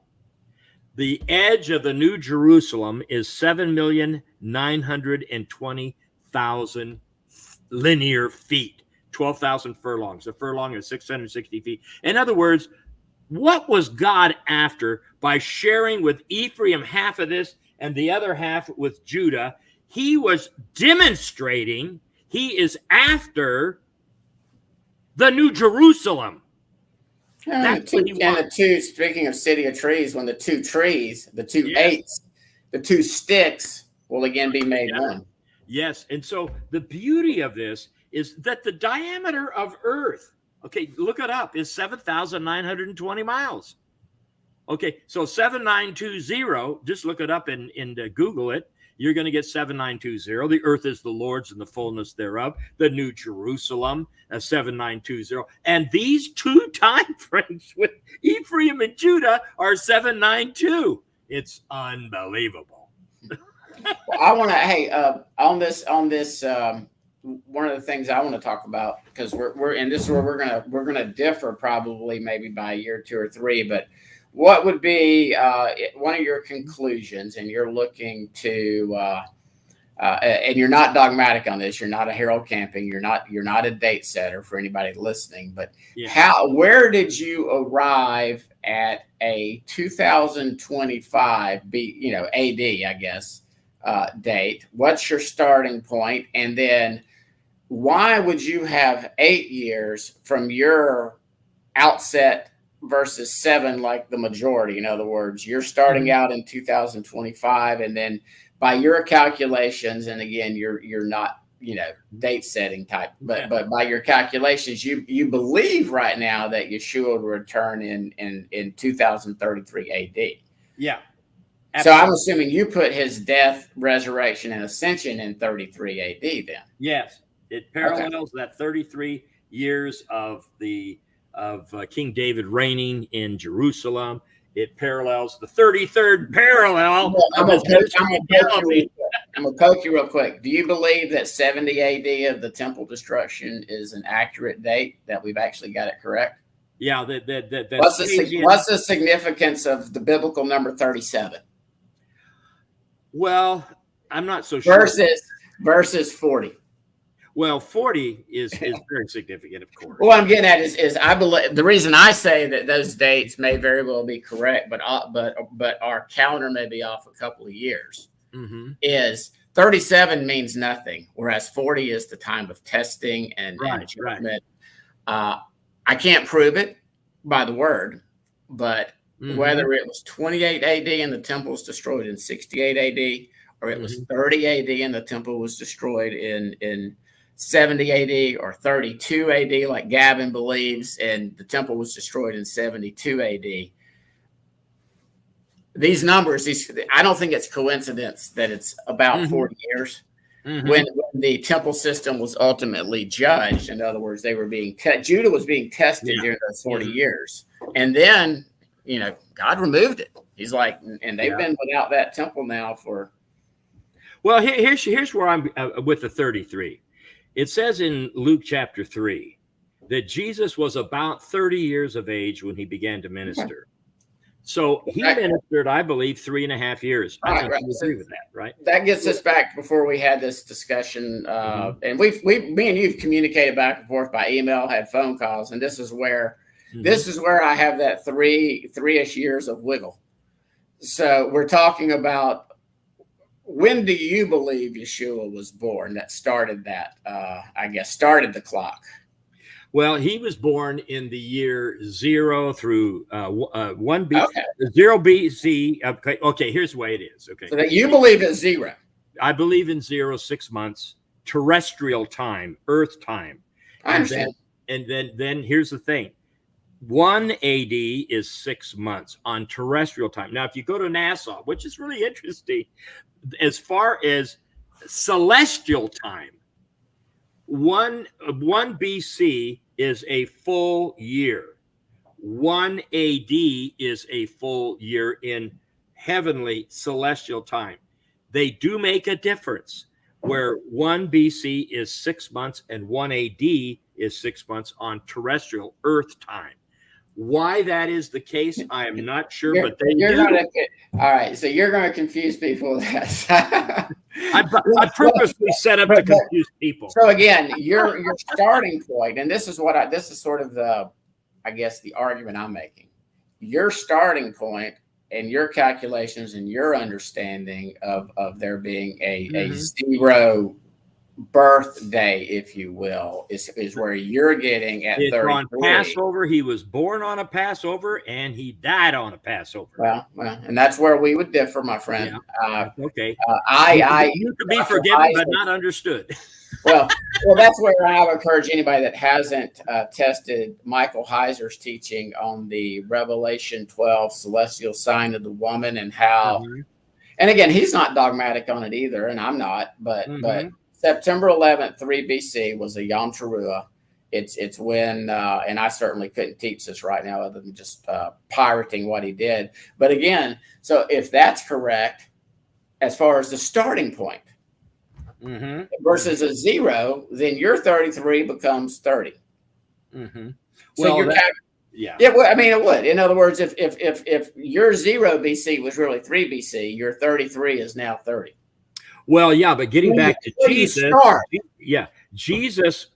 The edge of the New Jerusalem is 7,920,000 linear feet, 12,000 furlongs. A furlong is 660 feet. In other words, what was God after by sharing with Ephraim half of this and the other half with Judah? He was demonstrating he is after the New Jerusalem. Speaking of city of trees, when the two trees, the two eights, the two sticks will again be made one. Yes. And so the beauty of this is that the diameter of Earth, okay, look it up, is 7,920 miles. Okay, so 7920, just look it up and Google it. You're going to get 7920. The earth is the Lord's and the fullness thereof. The New Jerusalem, 7920. And these two time frames with Ephraim and Judah are 792. It's unbelievable. Well, I want to, on this, one of the things I want to talk about, because we're and this is where we're gonna differ probably maybe by a year, 2 or 3, but what would be one of your conclusions, and you're looking to, and you're not dogmatic on this, you're not a Harold Camping, you're not a date setter for anybody listening, but where did you arrive at a 2025 AD, I guess, date? What's your starting point? And then why would you have 8 years from your outset versus 7 like the majority? In other words, you're starting out in 2025, and then by your calculations, and again, you're not date setting type, but by your calculations, you believe right now that Yeshua will return in 2033 AD. Yeah. So I'm assuming you put his death, resurrection, and ascension in 33 AD then. Yes, it parallels that 33 years of King David reigning in Jerusalem. It parallels the 33rd parallel. I'm going to poke you real quick. Do you believe that 70 AD of the temple destruction is an accurate date, that we've actually got it correct? Yeah. What's the significance of the biblical number 37? Well, I'm not so sure. Versus 40. Well, 40 is very significant, of course. What I'm getting at is I believe the reason I say that those dates may very well be correct, but our calendar may be off a couple of years. Mm-hmm. Is 37 means nothing, whereas 40 is the time of testing and judgment. Right. I can't prove it by the word, but whether it was 28 AD and the temple was destroyed in 68 AD, or it was 30 AD and the temple was destroyed in 70 AD, or 32 AD, like Gavin believes, and the temple was destroyed in 72 AD. These numbers, I don't think it's coincidence that it's about 40 years when the temple system was ultimately judged. In other words, they were being Judah was being tested during those 40 years, and then God removed it. He's like, and they've been without that temple now for. Well, here's where I'm with the 33. It says in Luke chapter 3 that Jesus was about 30 years of age when he began to minister. So he ministered, I believe, 3.5 years. I think you agree with that, right? That gets us back before we had this discussion. And me and you've communicated back and forth by email, had phone calls, and this is where I have that three-ish years of wiggle. So we're talking about, when do you believe Yeshua was born? That started started the clock. Well, he was born in the year 0 through 1 BC. Okay. 0 BC. Okay, here's the way it is. Okay. So that you believe in 0. I believe in 0, 6 months, terrestrial time, Earth time. I understand. And then here's the thing. 1 AD is 6 months on terrestrial time. Now, if you go to NASA, which is really interesting, as far as celestial time, 1 BC is a full year. 1 AD is a full year in heavenly celestial time. They do make a difference, where 1 BC is 6 months and 1 AD is 6 months on terrestrial Earth time. Why that is the case, I am not sure, but they do. All right, so you're going to confuse people with that. I purposely set up to confuse people. So again, your starting point, and this is sort of the argument I'm making. Your starting point and your calculations and your understanding of there being a 0 birthday, if you will, is where you're getting at. It's 33. On Passover. He was born on a Passover and he died on a Passover. Well, and that's where we would differ, my friend. Yeah. Okay. You could be forgiven, but not understood. well, that's where I would encourage anybody that hasn't tested Michael Heiser's teaching on the Revelation 12 celestial sign of the woman and how, and again, he's not dogmatic on it either, and I'm not, but September 11th, 3 BC was a Yom Teruah. It's when, and I certainly couldn't teach this right now other than just pirating what he did. But again, so if that's correct, as far as the starting point versus a 0, then your 33 becomes 30. So well, well, I mean, it would. In other words, if your 0 BC was really 3 BC, your 33 is now 30. Well, yeah, but getting back to Jesus, Jesus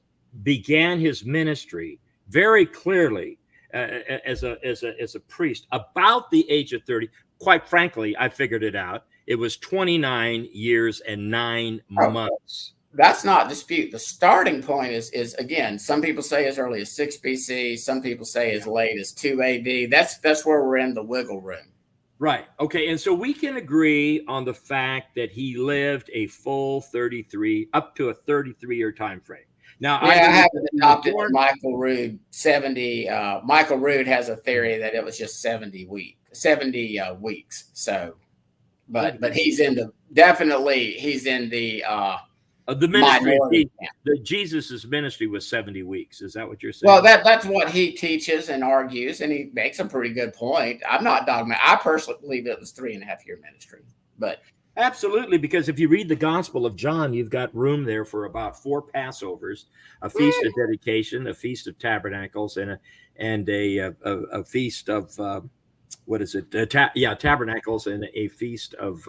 began his ministry very clearly as a priest about the age of 30. Quite frankly, I figured it out. It was 29 years and 9 months. That's not dispute. The starting point is again, some people say as early as 6 BC, some people say as late as 2 AD. That's where we're in the wiggle room. Right. Okay. And so we can agree on the fact that he lived a full 33, up to a 33-year time frame. Now, I haven't adopted Michael Rood 70. Michael Rood has a theory that it was just 70 weeks. So but he's definitely in the ministry. minority. The Jesus's ministry was 70 weeks. Is that what you're saying? Well, that's what he teaches and argues, and he makes a pretty good point. I'm not dogmatic. I personally believe it was 3.5-year ministry, but absolutely, because if you read the Gospel of John, you've got room there for about 4 Passovers, a feast of dedication, a feast of tabernacles, and a feast of what is it? Tabernacles, and a feast of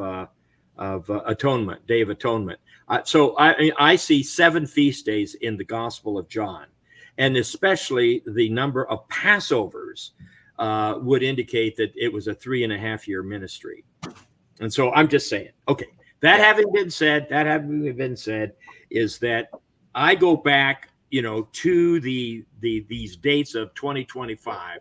atonement, Day of Atonement. So I see 7 feast days in the Gospel of John, and especially the number of Passovers would indicate that it was a 3.5-year ministry. And so I'm just saying, okay, that having been said, is that I go back, to these dates of 2025.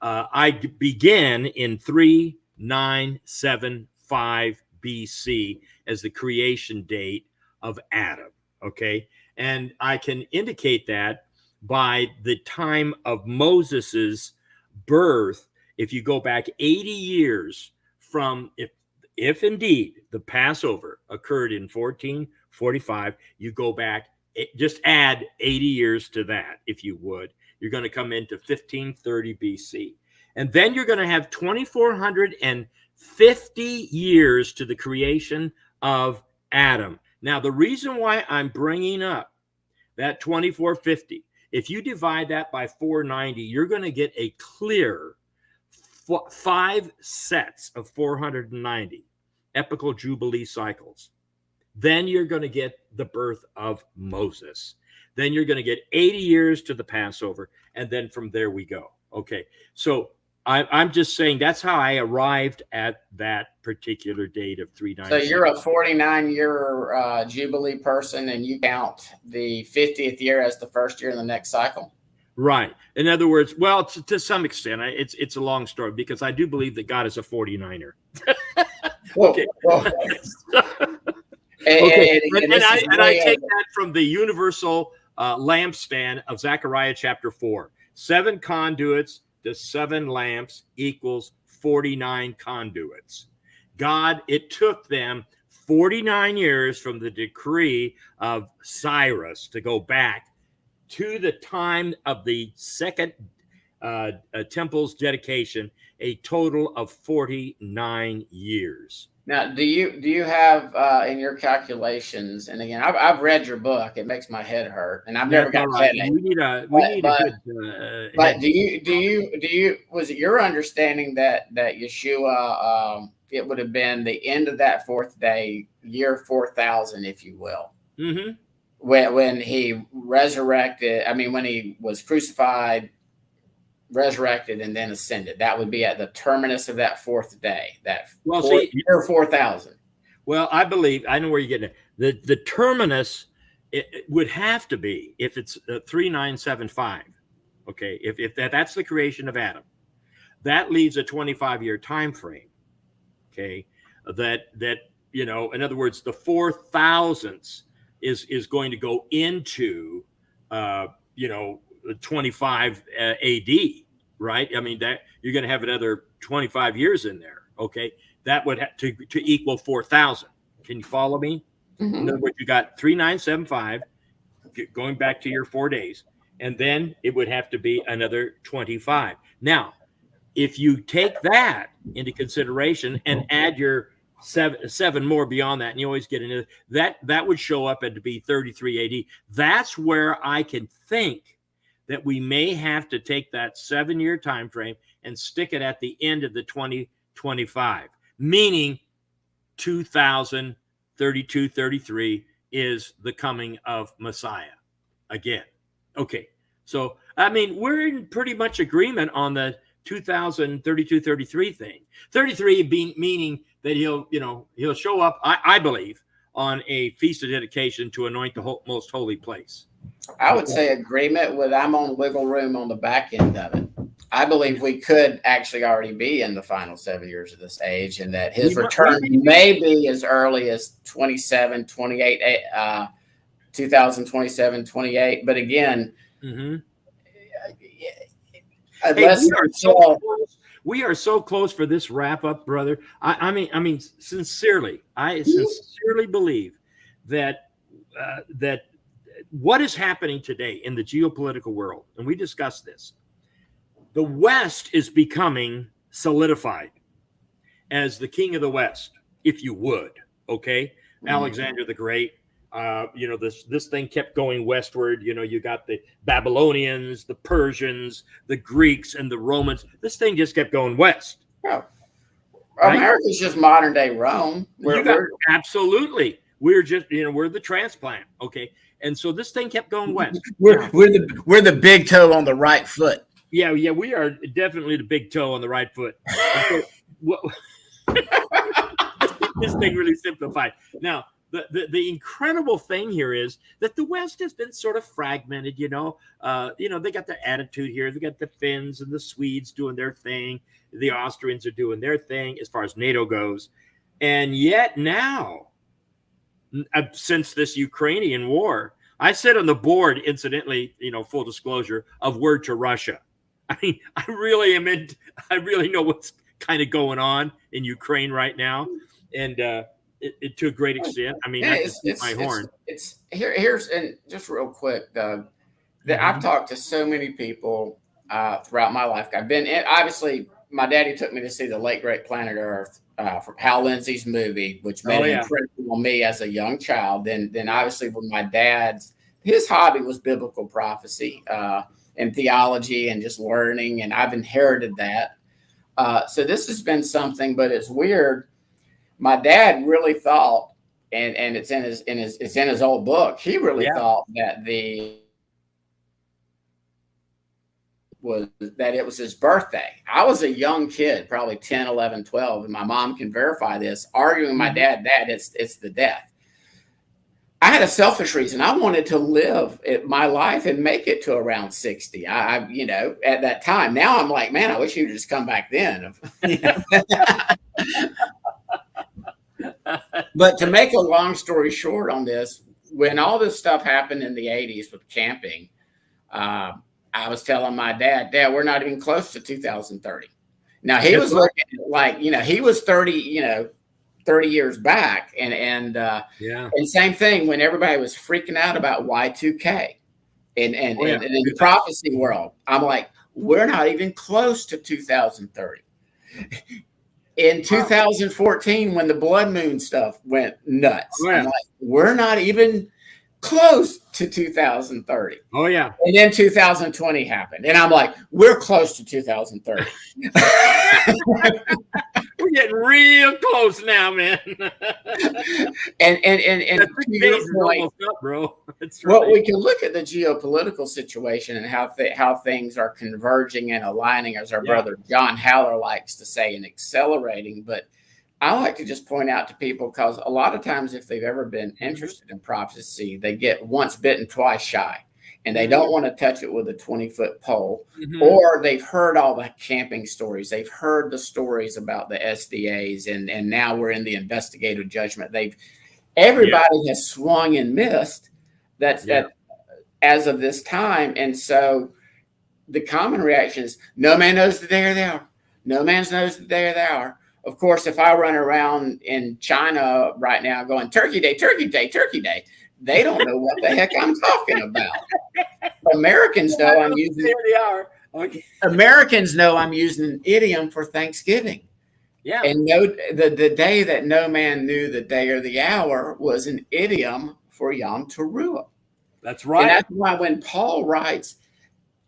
I begin in 3975 BC as the creation date of Adam. Okay. And I can indicate that by the time of Moses's birth. If you go back 80 years from, if indeed the Passover occurred in 1445, you go back, just add 80 years to that, if you would. You're going to come into 1530 BC. And then you're going to have 2,450 years to the creation of Adam. Now, the reason why I'm bringing up that 2450, if you divide that by 490, you're going to get a clear 5 sets of 490 epical Jubilee cycles. Then you're going to get the birth of Moses. Then you're going to get 80 years to the Passover. And then from there we go. Okay. So I'm just saying that's how I arrived at that particular date of 397. So you're a 49-year Jubilee person, and you count the 50th year as the first year in the next cycle? Right. In other words, well, to some extent, it's a long story, because I do believe that God is a 49er. Okay. And I take that from the universal lampstand of Zechariah chapter 4. 7 conduits to 7 lamps equals 49 conduits. God, it took them 49 years from the decree of Cyrus to go back to the time of the second temple's dedication, a total of 49 years. Now, do you have in your calculations? And again, I've read your book. It makes my head hurt, and I've never got a headache. We need a good. But do you? Was it your understanding that Yeshua? It would have been the end of that 4th day, year 4000, if you will. Mm-hmm. When he resurrected. I mean, when he was crucified, resurrected, and then ascended. That would be at the terminus of that 4th day, year 4000. Well, I believe, I know where you're getting it. The terminus, it would have to be, if it's 3975, okay, if that's the creation of Adam, that leaves a 25-year time frame, okay, that in other words, the 4000s is going to go into 25 AD, right? I mean, that you're going to have another 25 years in there. Okay, that would have to equal 4,000. Can you follow me? Mm-hmm. In other words, you got 3975 going back to your 4 days, and then it would have to be another 25. Now, if you take that into consideration and add your seven more beyond that, and you always get into that would show up and to be 33 AD. That's where I can think that we may have to take that 7-year time frame and stick it at the end of the 2025, meaning 2032, 33 is the coming of Messiah again. Okay, so I mean, we're in pretty much agreement on the 2032, 33 thing. 33 meaning that he'll show up, I believe, on a feast of dedication to anoint the most holy place. I would say agreement with, I'm on wiggle room on the back end of it. I believe we could actually already be in the final 7 years of this age, and that his return may be as early as 27, 28, 2027, 28. But again, mm-hmm. unless we are so close for this wrap up, brother. Sincerely, I sincerely believe that that what is happening today in the geopolitical world, and we discussed this, the West is becoming solidified as the king of the West, if you would. Okay, Alexander the Great. This thing kept going westward. You got the Babylonians, the Persians, the Greeks, and the Romans. This thing just kept going west. Oh. Right? America's just modern day Rome. Absolutely. We're just, we're the transplant. Okay. And so this thing kept going west. We're the big toe on the right foot. Yeah, we are definitely the big toe on the right foot. This thing really simplified. Now, the incredible thing here is that the West has been sort of fragmented. They got their attitude here. They got the Finns and the Swedes doing their thing. The Austrians are doing their thing as far as NATO goes. And yet now, since this Ukrainian war, I sit on the board, incidentally, full disclosure, of Word to Russia. I mean, I really know what's kind of going on in Ukraine right now. And it to a great extent. I mean, here's and just real quick, Doug, that I've talked to so many people throughout my life. I've been obviously, my daddy took me to see the late great Planet Earth from Hal Lindsey's movie, which made an impression on me as a young child. Then obviously, when my his hobby was biblical prophecy and theology and just learning, and I've inherited that. So this has been something, but it's weird. My dad really thought, and it's in his old book, he really thought that it was his birthday. I was a young kid, probably 10, 11, 12, and my mom can verify this, arguing with my dad that it's the death. I had a selfish reason. I wanted to live my life and make it to around 60. At that time. Now I'm like, man, I wish you'd just come back then. But to make a long story short on this, when all this stuff happened in the 80s with camping, I was telling my dad, we're not even close to 2030. Now he was looking like, he was 30, 30 years back. And same thing when everybody was freaking out about Y2K and in the prophecy world. I'm like, we're not even close to 2030. In 2014, when the blood moon stuff went nuts, I'm like, we're not even close to 2030. Oh, yeah. And then 2020 happened. And I'm like, we're close to 2030. We're getting real close now, man. and to your point, up, bro. That's right. Well, we can look at the geopolitical situation and how things are converging and aligning, as our brother John Haller likes to say, and accelerating. But I like to just point out to people, because a lot of times, if they've ever been interested in prophecy, they get once bitten, twice shy. And they don't want to touch it with a 20-foot pole, or they've heard all the camping stories. They've heard the stories about the SDAs, and now we're in the investigative judgment. Everybody has swung and missed. That as of this time, and so the common reaction is, no man knows the day or the hour. No man knows the day or the hour. Of course, if I run around in China right now going Turkey Day, Turkey Day, Turkey Day, they don't know what the heck I'm talking about. Americans know I'm using Americans know I'm using an idiom for Thanksgiving. Yeah. And the day that no man knew the day or the hour was an idiom for Yom Teruah. That's right. And that's why when Paul writes,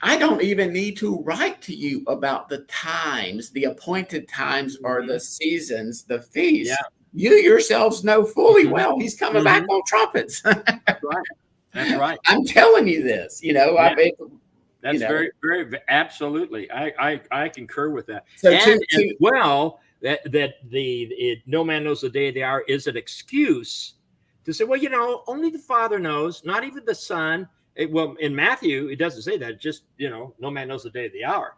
I don't even need to write to you about the times, the appointed times or the seasons, the feasts. Yeah. You yourselves know fully well he's coming back on trumpets. That's right. That's right. I'm telling you this, that's very, very, absolutely. I concur with that. So that no man knows the day or the hour is an excuse to say, well, only the Father knows, not even the Son. In Matthew, it doesn't say that. Just, no man knows the day or the hour.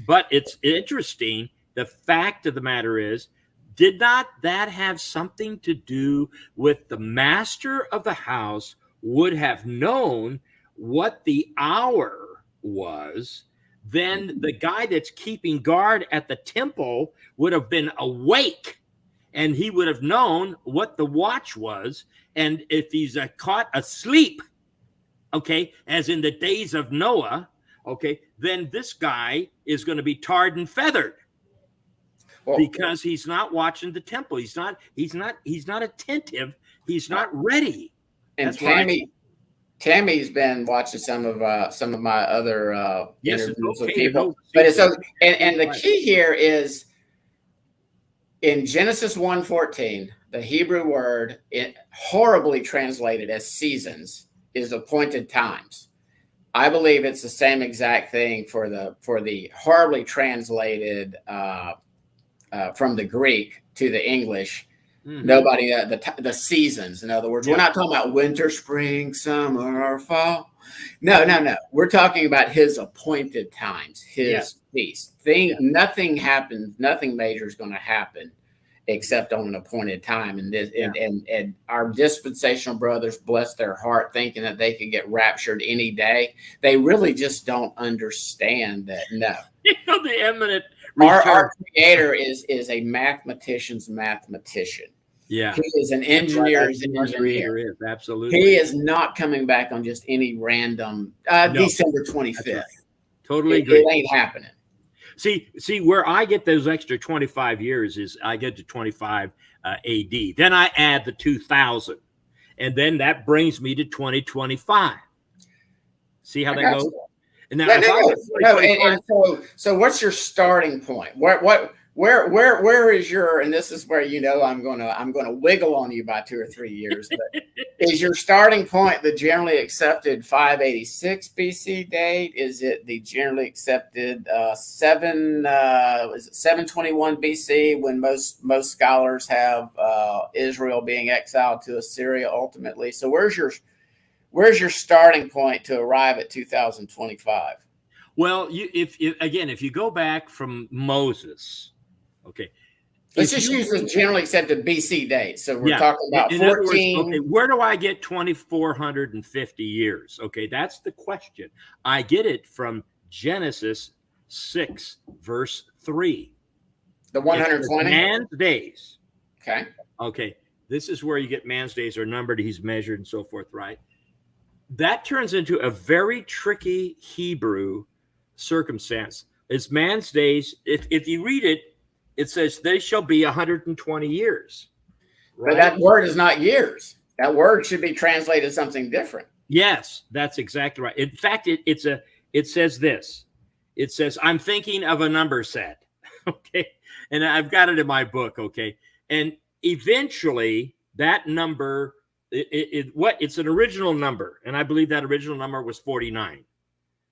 But it's interesting. The fact of the matter is, did not that have something to do with the master of the house would have known what the hour was then the guy that's keeping guard at the temple would have been awake, and he would have known what the watch was. And if he's caught asleep, okay, as in the days of Noah, okay, then this guy is going to be tarred and feathered, because he's not watching the temple. He's not attentive. He's not ready. And Tammy's been watching some of my other interviews with people. But so and the key here is in Genesis 1:14, the Hebrew word, it horribly translated as seasons, is appointed times. I believe it's the same exact thing for the horribly translated from the Greek to the English. Nobody the seasons. In other words, we're not talking about winter, spring, summer, or fall. No. We're talking about his appointed times, his feast. Nothing happens. Nothing major is going to happen except on an appointed time. And this, and our dispensational brothers, bless their heart, thinking that they could get raptured any day. They really just don't understand that. No, the imminent. Our Creator is a mathematician's mathematician. Yeah, he is an engineer's engineer. Is absolutely. He is not coming back on just any random December 25th. Right. Totally agree. It ain't happening. See, where I get those extra 25 years is I get to 25 AD. Then I add the 2000, and then that brings me to 2025. See how that goes? And now, so what's your starting point? Where is your, and this is where I'm gonna wiggle on you by 2 or 3 years, but is your starting point the generally accepted 586 BC date? Is it the generally accepted 721 BC, when most scholars have Israel being exiled to Assyria ultimately? So where's your starting point to arrive at 2025? Well, if you go back from Moses, okay. Let's just use the generally accepted BC date. So we're talking about 14. Words, okay, where do I get 2,450 years? Okay, that's the question. I get it from Genesis 6, verse 3. The 120? Man's days. Okay. Okay, this is where you get man's days are numbered, he's measured, and so forth, right? That turns into a very tricky Hebrew circumstance. It's man's days. If you read it, it says they shall be 120 years. Right? But that word is not years. That word should be translated something different. Yes, that's exactly right. In fact, it says this. It says, I'm thinking of a number set. Okay. And I've got it in my book. Okay. And eventually that number, it's an original number. And I believe that original number was 49,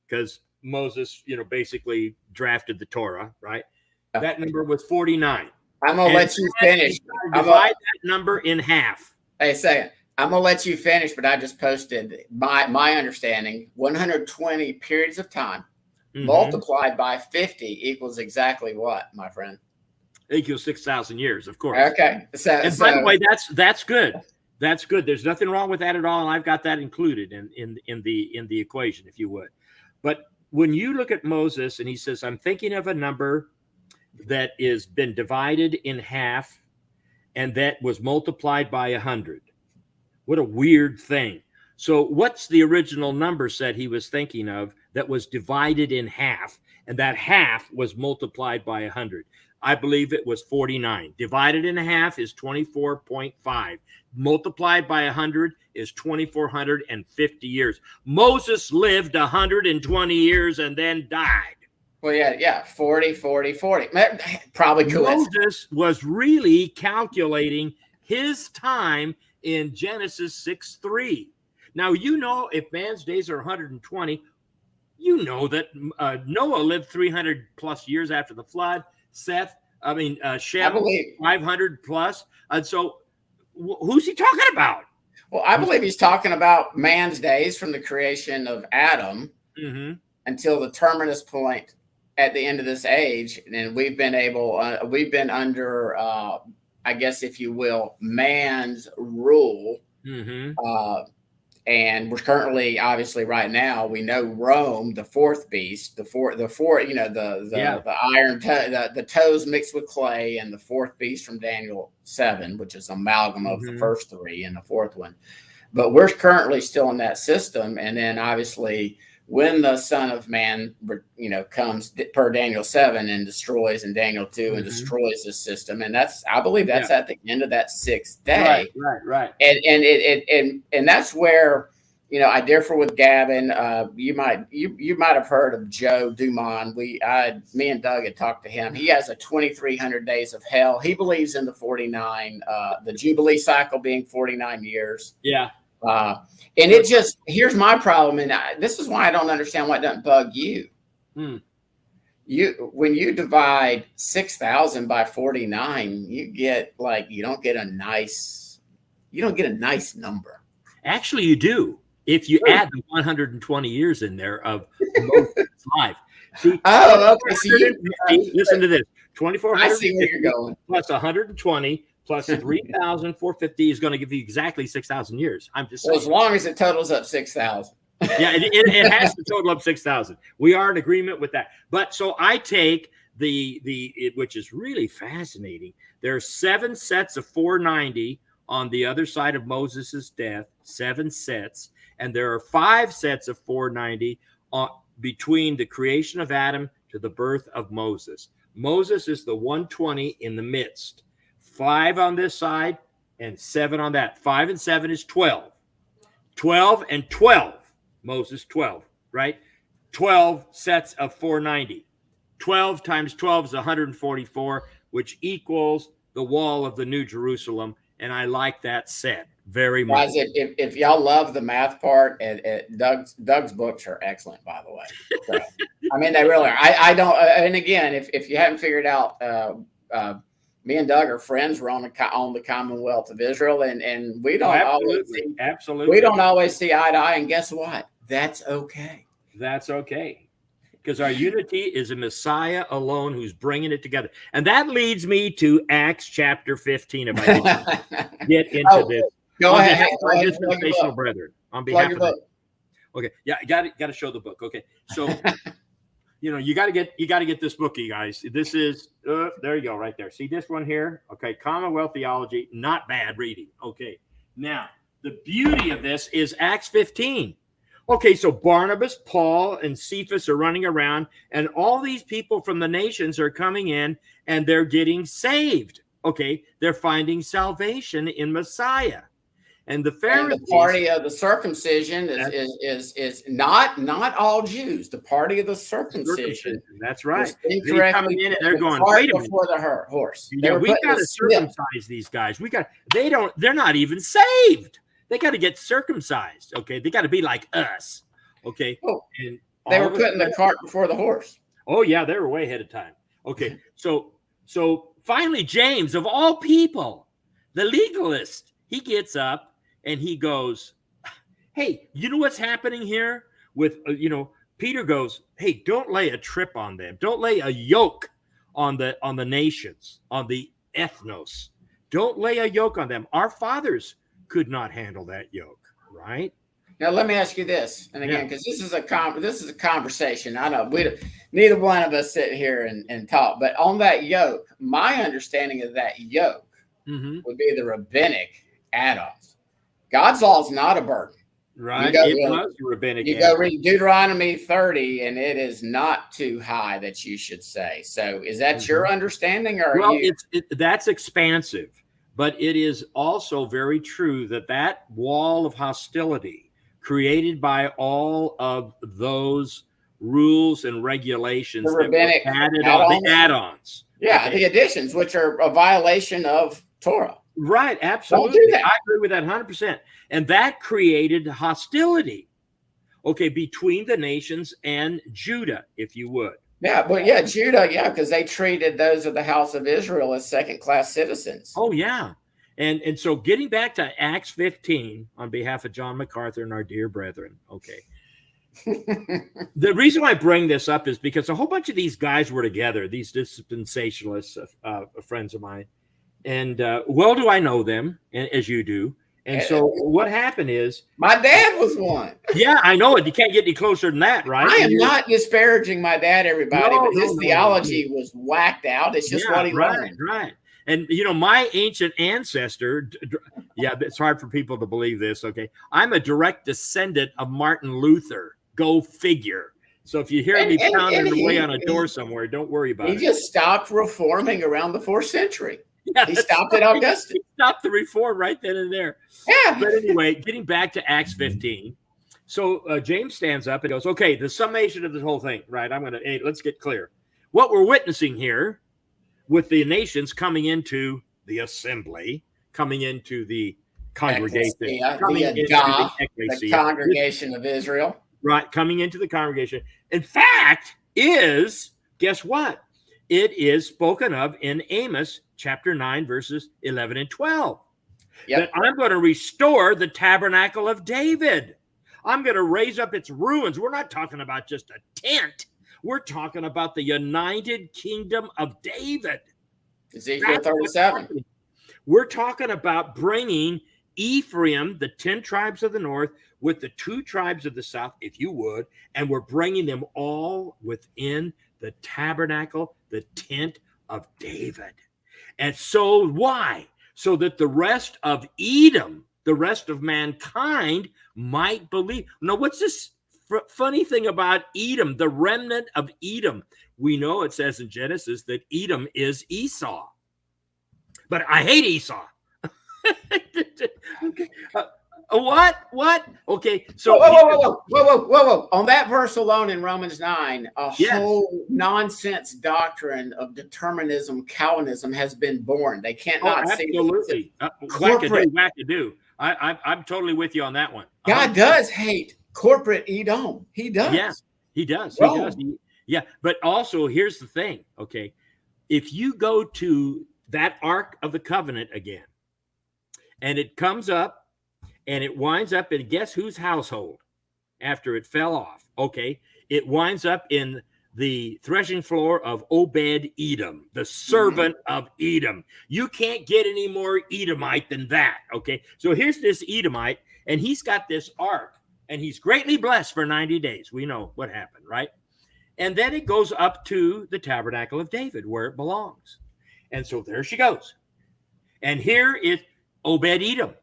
because Moses, basically drafted the Torah, right? That number was 49. I'm going to let you finish. Divide that number in half. Hey, second. I'm going to let you finish, but I just posted my understanding. 120 periods of time multiplied by 50 equals exactly what, my friend? Equals 6,000 years, of course. Okay. And by the way, that's good. That's good. There's nothing wrong with that at all, and I've got that included in the equation, if you would. But when you look at Moses and he says, I'm thinking of a number that is been divided in half and that was multiplied by 100. What a weird thing. So what's the original number set he was thinking of that was divided in half, and that half was multiplied by 100? I believe it was 49. Divided in half is 24.5. Multiplied by 100 is 2,450 years. Moses lived 120 years and then died. Well, yeah, 40. Probably coincidence. Moses was really calculating his time in Genesis 6:3. Now, if man's days are 120, that Noah lived 300 plus years after the flood. Shem, 500 plus. And so who's he talking about? Well, I believe he's talking about man's days from the creation of Adam until the terminus point at the end of this age. And we've been under, I guess, if you will, man's rule and we're currently, obviously, right now, we know Rome, the fourth beast, the four, the iron toe, the toes mixed with clay, and the fourth beast from Daniel 7, which is amalgam of the first three and the fourth one. But we're currently still in that system, and then obviously, when the Son of Man, comes per Daniel 7 and destroys in Daniel 2 and destroys the system, and I believe that's at the end of that sixth day. Right. And that's where, I differ with Gavin. You might have heard of Joe Dumont. Me and Doug had talked to him. He has a 2,300 days of hell. He believes in the 49, the Jubilee cycle being 49 years. Yeah. And here's my problem, and this is why I don't understand why it doesn't bug you. When you divide 6,000 by 49, you don't get a nice number. Actually, you do if you add the 120 years in there of Moses' life. See, okay. Listen to this: 2,400. I see where you're going. Plus 120. Plus 3,450 is going to give you exactly 6,000 years. I'm just saying. As long as it totals up 6,000. Yeah, it has to total up 6,000. We are in agreement with that. But so I take which is really fascinating. There are 7 sets of 490 on the other side of Moses' death, 7 sets, and there are 5 sets of 490 between the creation of Adam to the birth of Moses. Moses is the 120 in the midst. 5 on this side and 7 on that. 5 and 7 is 12. 12 and 12. Moses 12, right? 12 sets of 490. 12 times 12 is 144, which equals the wall of the New Jerusalem. And I like that set very much. Guys, if y'all love the math part, Doug's books are excellent, by the way. So, I mean, they really are. I don't. And again, if you haven't figured out, me and Doug are friends. We're on the Commonwealth of Israel, and we don't absolutely we don't always see eye to eye. And guess what? That's okay. That's okay, because our unity is a Messiah alone who's bringing it together, and that leads me to Acts chapter 15. If I get into this, go ahead. My dispensational brethren, on behalf of them. Okay, yeah, got to show the book. Okay, so. You got to get this book, you guys. This is there you go, right there. See this one here? Okay, Commonwealth Theology, not bad reading. Okay, now the beauty of this is Acts 15. Okay, so Barnabas, Paul, and Cephas are running around, and all these people from the nations are coming in, and they're getting saved. Okay, they're finding salvation in Messiah. And the Pharisees, and the party of the circumcision is not all Jews. The party of the circumcision. That's right. They're coming in and they're going, wait a minute. Before the horse. Yeah, we got to circumcise these guys. They're not even saved. They got to get circumcised. Okay. They got to be like us. Okay. Oh, and they were putting the cart before the horse. Oh yeah. They were way ahead of time. Okay. So finally, James, of all people, the legalist, he gets up and he goes, hey, you know what's happening here with, Peter goes, hey, don't lay a trip on them. Don't lay a yoke on the nations, on the ethnos. Don't lay a yoke on them. Our fathers could not handle that yoke, right? Now, let me ask you this. And again, because this is a conversation. I know neither one of us sit here and talk, but on that yoke, my understanding of that yoke would be the rabbinic add-ons. God's law is not a burden. Right. It was rabbinic. You go read Deuteronomy 30, and it is not too high that you should say. So is that your understanding? Or that's expansive, but it is also very true that wall of hostility created by all of those rules and regulations, the rabbinic the add-ons. Yeah, okay. The additions, which are a violation of Torah. Right, absolutely. Don't do that. I agree with that 100%. And that created hostility, between the nations and Judah, if you would. Yeah, but Judah, because they treated those of the house of Israel as second-class citizens. Oh, yeah. And so getting back to Acts 15, on behalf of John MacArthur and our dear brethren, the reason why I bring this up is because a whole bunch of these guys were together, these dispensationalists, friends of mine. And well do I know them, as you do. And so what happened is my dad was one. Yeah, I know it. You can't get any closer than that, right? I am not disparaging my dad, everybody, but his theology was whacked out. It's just what he learned. Right. And, my ancient ancestor, it's hard for people to believe this, okay? I'm a direct descendant of Martin Luther. Go figure. So if you hear me pounding away on a door somewhere, don't worry about it. He just stopped reforming around the 4th century. Yeah, he stopped at Augustus. He stopped the reform right then and there. Yeah. But anyway, getting back to Acts 15. So James stands up and goes, okay, the summation of this whole thing, right? Let's get clear. What we're witnessing here with the nations coming into the assembly, coming into the congregation, the congregation of Israel. Right, coming into the congregation. In fact, guess what? It is spoken of in Amos chapter 9, verses 11 and 12. Yep. That I'm going to restore the tabernacle of David. I'm going to raise up its ruins. We're not talking about just a tent. We're talking about the united kingdom of David. Ezekiel 37. We're talking about bringing Ephraim, the 10 tribes of the north, with the 2 tribes of the south, if you would, and we're bringing them all within the tabernacle, the tent of David. And so why? So that the rest of Edom, the rest of mankind might believe. Now, what's this funny thing about Edom, the remnant of Edom? We know it says in Genesis that Edom is Esau. But I hate Esau. What? Okay, so whoa. On that verse alone in Romans 9, whole nonsense doctrine of determinism, Calvinism has been born. They can't not see it. Absolutely. Wackadoo. I'm totally with you on that one. God does hate corporate Edom. He does. Yeah, he does. He does. Yeah, but also here's the thing, okay? If you go to that Ark of the Covenant again, and it comes up, and it winds up in guess whose household after it fell off? Okay, it winds up in the threshing floor of Obed-Edom, the servant of Edom. You can't get any more Edomite than that, okay? So here's this Edomite, and he's got this ark, and he's greatly blessed for 90 days. We know what happened, right? And then it goes up to the tabernacle of David, where it belongs. And so there she goes. And here is Obed-Edom.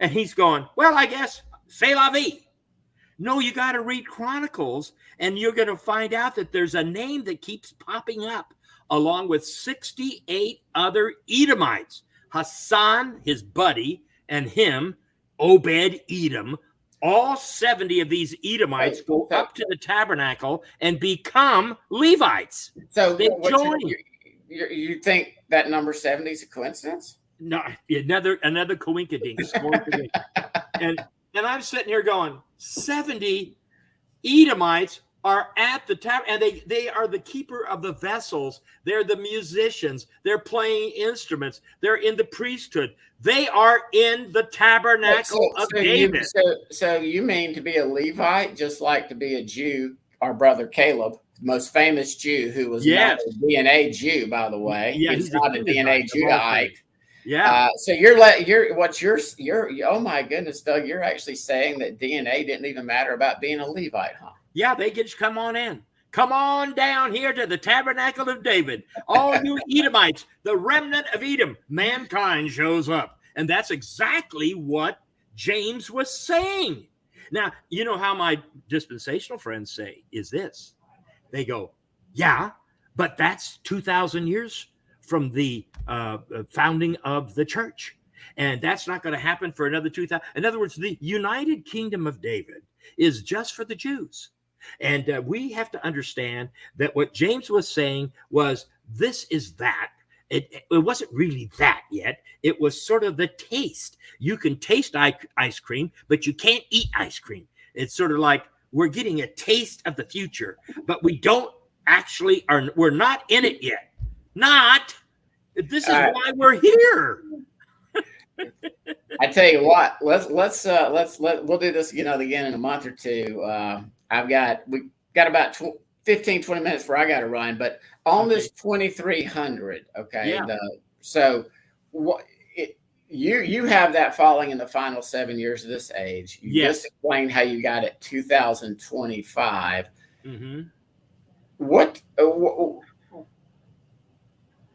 And he's going, well, I guess, c'est la vie. No, you got to read Chronicles, and you're going to find out that there's a name that keeps popping up, along with 68 other Edomites. Hassan, his buddy, and him, Obed-Edom. All 70 of these Edomites go up to the tabernacle and become Levites. So they join. You think that number 70 is a coincidence? No, another coinkydink. and I'm sitting here going, 70 Edomites are at the tabernacle, and they are the keeper of the vessels. They're the musicians. They're playing instruments. They're in the priesthood. They are in the tabernacle of David. So you mean to be a Levite, just like to be a Jew? Our brother Caleb, the most famous Jew, who was not a DNA Jew, by the way. Yeah, he's not a DNA Judahite. Yeah. So oh my goodness, Doug, you're actually saying that DNA didn't even matter about being a Levite, huh? Yeah, they can just come on in. Come on down here to the tabernacle of David. All you Edomites, the remnant of Edom, mankind shows up. And that's exactly what James was saying. Now, you know how my dispensational friends say is this. They go, yeah, but that's 2,000 years from the founding of the church. And that's not going to happen for another 2,000. In other words, the united kingdom of David is just for the Jews. And we have to understand that what James was saying was, this is that. It wasn't really that yet. It was sort of the taste. You can taste ice cream, but you can't eat ice cream. It's sort of like we're getting a taste of the future, but we're not in it yet. This is why we're here. I tell you what, we'll do this again in a month or two. We got about 15, 20 minutes before I got to run, but on this 2300, okay. Yeah. So you have that falling in the final 7 years of this age. You Yes. just explained how you got it 2025. Mm-hmm. What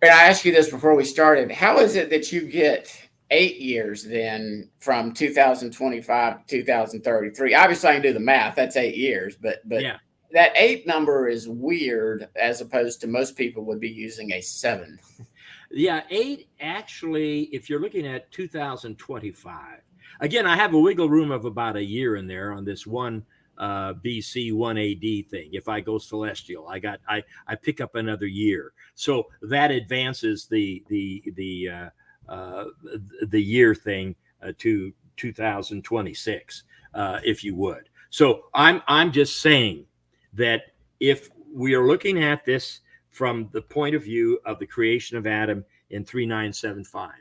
and I asked you this before we started. How is it that you get 8 years then from 2025 to 2033? Obviously, I can do the math. That's 8 years, but Yeah. that 8 number is weird as opposed to most people would be using a 7. Yeah, 8 actually, if you're looking at 2025, again, I have a wiggle room of about a year in there on this one BC 1 AD thing. If I go celestial, I pick up another year, so that advances the year thing to 2026, if you would. So I'm just saying that if we are looking at this from the point of view of the creation of Adam in 3975.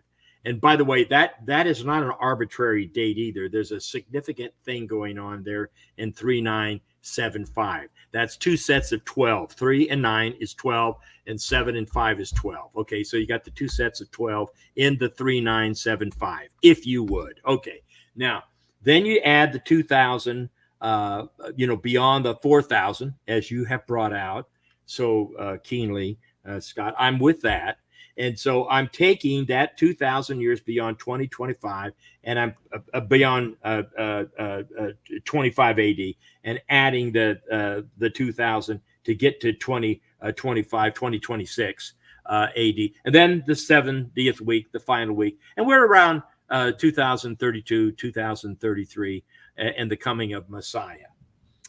And by the way, that is not an arbitrary date either. There's a significant thing going on there in 3975. That's 2 sets of 12. 3 and 9 is 12, and 7 and 5 is 12. Okay, so you got the 2 sets of 12 in the 3975, if you would. Okay, now then you add the 2000, beyond the 4000, as you have brought out so keenly, Scott. I'm with that. And so I'm taking that 2,000 years beyond 2025, and I'm beyond 25 AD, and adding the 2,000 to get to 2025, 2026 AD. And then the 70th week, the final week. And we're around 2032, 2033, and the coming of Messiah.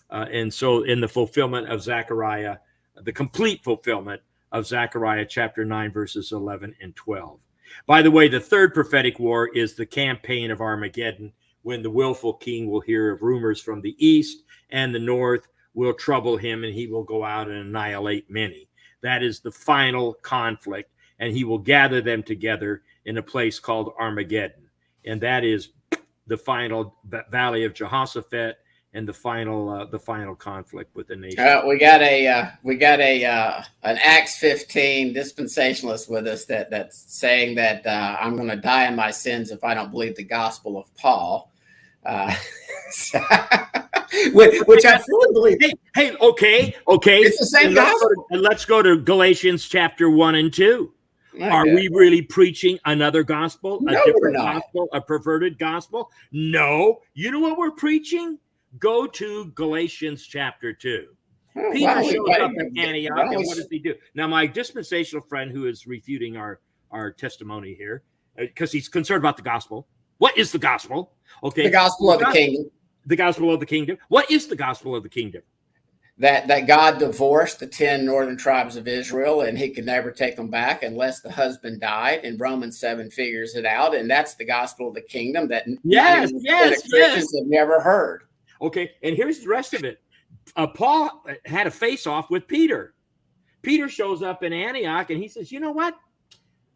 And so in the fulfillment of Zechariah, the complete fulfillment of Zechariah chapter 9, verses 11 and 12. By the way, the third prophetic war is the campaign of Armageddon, when the willful king will hear of rumors from the east, and the north will trouble him, and he will go out and annihilate many. That is the final conflict, and he will gather them together in a place called Armageddon. And that is the final valley of Jehoshaphat, and the final conflict with the nation. We got an Acts 15 dispensationalist with us that's saying that I'm going to die in my sins if I don't believe the gospel of Paul, which I fully believe. Hey, okay, it's the same gospel. Let's go to Galatians chapter 1 and 2. Are we really preaching another gospel, a different gospel, a perverted gospel? No. You know what we're preaching? Go to Galatians chapter 2. Peter shows up in Antioch, and what does he do? Now, my dispensational friend who is refuting our testimony here, because he's concerned about the gospel. What is the gospel? Okay, the gospel of the kingdom. The gospel of the kingdom. What is the gospel of the kingdom? That God divorced the 10 northern tribes of Israel, and he could never take them back unless the husband died. And Romans 7 figures it out, and that's the gospel of the kingdom that Christians have never heard. Okay, and here's the rest of it. Paul had a face-off with Peter. Peter shows up in Antioch, and he says, you know what?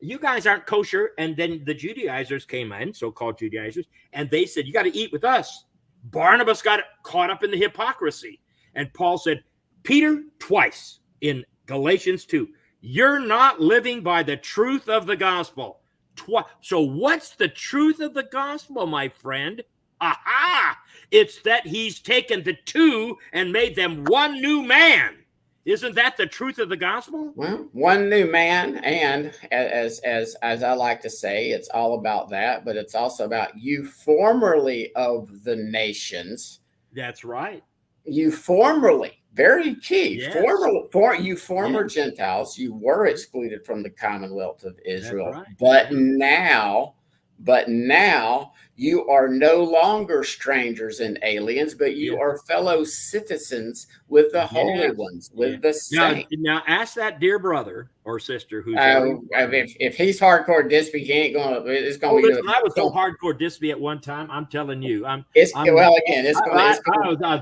You guys aren't kosher. And then the Judaizers came in, so-called Judaizers, and they said, you got to eat with us. Barnabas got caught up in the hypocrisy. And Paul said, Peter, twice in Galatians 2, you're not living by the truth of the gospel. So what's the truth of the gospel, my friend? Aha! It's that he's taken the two and made them one new man. Isn't that the truth of the gospel? Well, one new man, and as I like to say, it's all about that, but it's also about you formerly of the nations. That's right. You formerly, very key, yes. former Gentiles, you were excluded from the Commonwealth of Israel, right. but now you are no longer strangers and aliens, but you are fellow citizens with the holy ones, with the saints. Now, ask that dear brother or sister who's if he's hardcore Dispy, he ain't gonna. It's gonna be. Listen, I was so hardcore Dispy at one time. I'm telling you, I was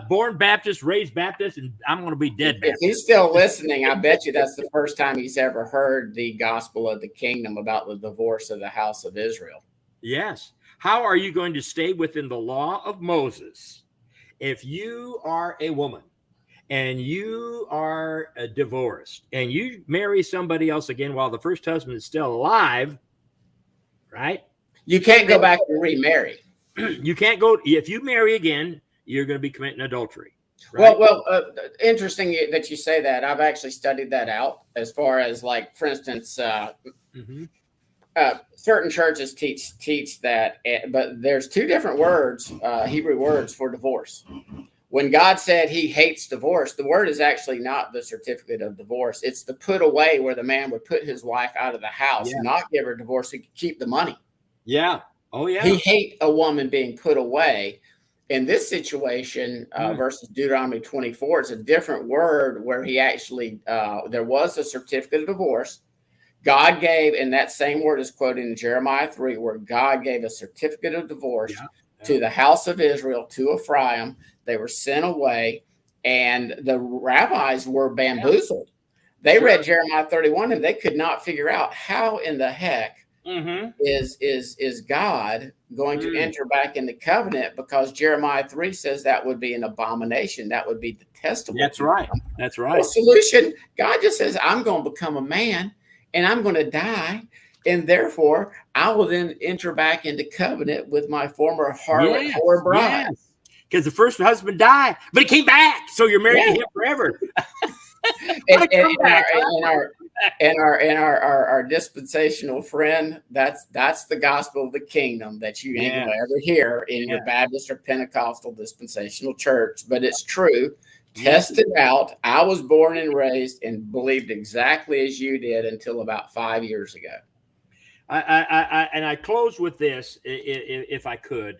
born Baptist, raised Baptist, and I'm going to be dead Baptist. If he's still listening, I bet you that's the first time he's ever heard the gospel of the kingdom about the divorce of the house of Israel. Yes. How are you going to stay within the law of Moses if you are a woman and you are divorced and you marry somebody else again while the first husband is still alive, right? You can't go back and remarry. You can't go if you marry again. You're going to be committing adultery. Right? Well, interesting that you say that. I've actually studied that out as far as, like, for instance, certain churches teach that, but there's two different words, Hebrew words for divorce. When God said he hates divorce, the word is actually not the certificate of divorce. It's the put away, where the man would put his wife out of the house, not give her divorce, to keep the money. Yeah. Oh, yeah. He hates a woman being put away. In this situation, versus Deuteronomy 24, it's a different word where he actually, there was a certificate of divorce. God gave, and that same word is quoted in Jeremiah 3, where God gave a certificate of divorce to the house of Israel, to Ephraim. They were sent away, and the rabbis were bamboozled. They read Jeremiah 31, and they could not figure out how in the heck is God going to enter back in the covenant, because Jeremiah 3 says that would be an abomination. That would be detestable. That's right. That's right. The solution, God just says, I'm going to become a man, and I'm going to die, and therefore I will then enter back into covenant with my former harlot whore bride. Yes. Because the first husband died, but he came back, so you're married to him forever. Our dispensational friend, that's the gospel of the kingdom that you ain't going to ever hear in your Baptist or Pentecostal dispensational church, but it's true. Test it out. I was born and raised and believed exactly as you did until about 5 years ago. I close with this, if I could.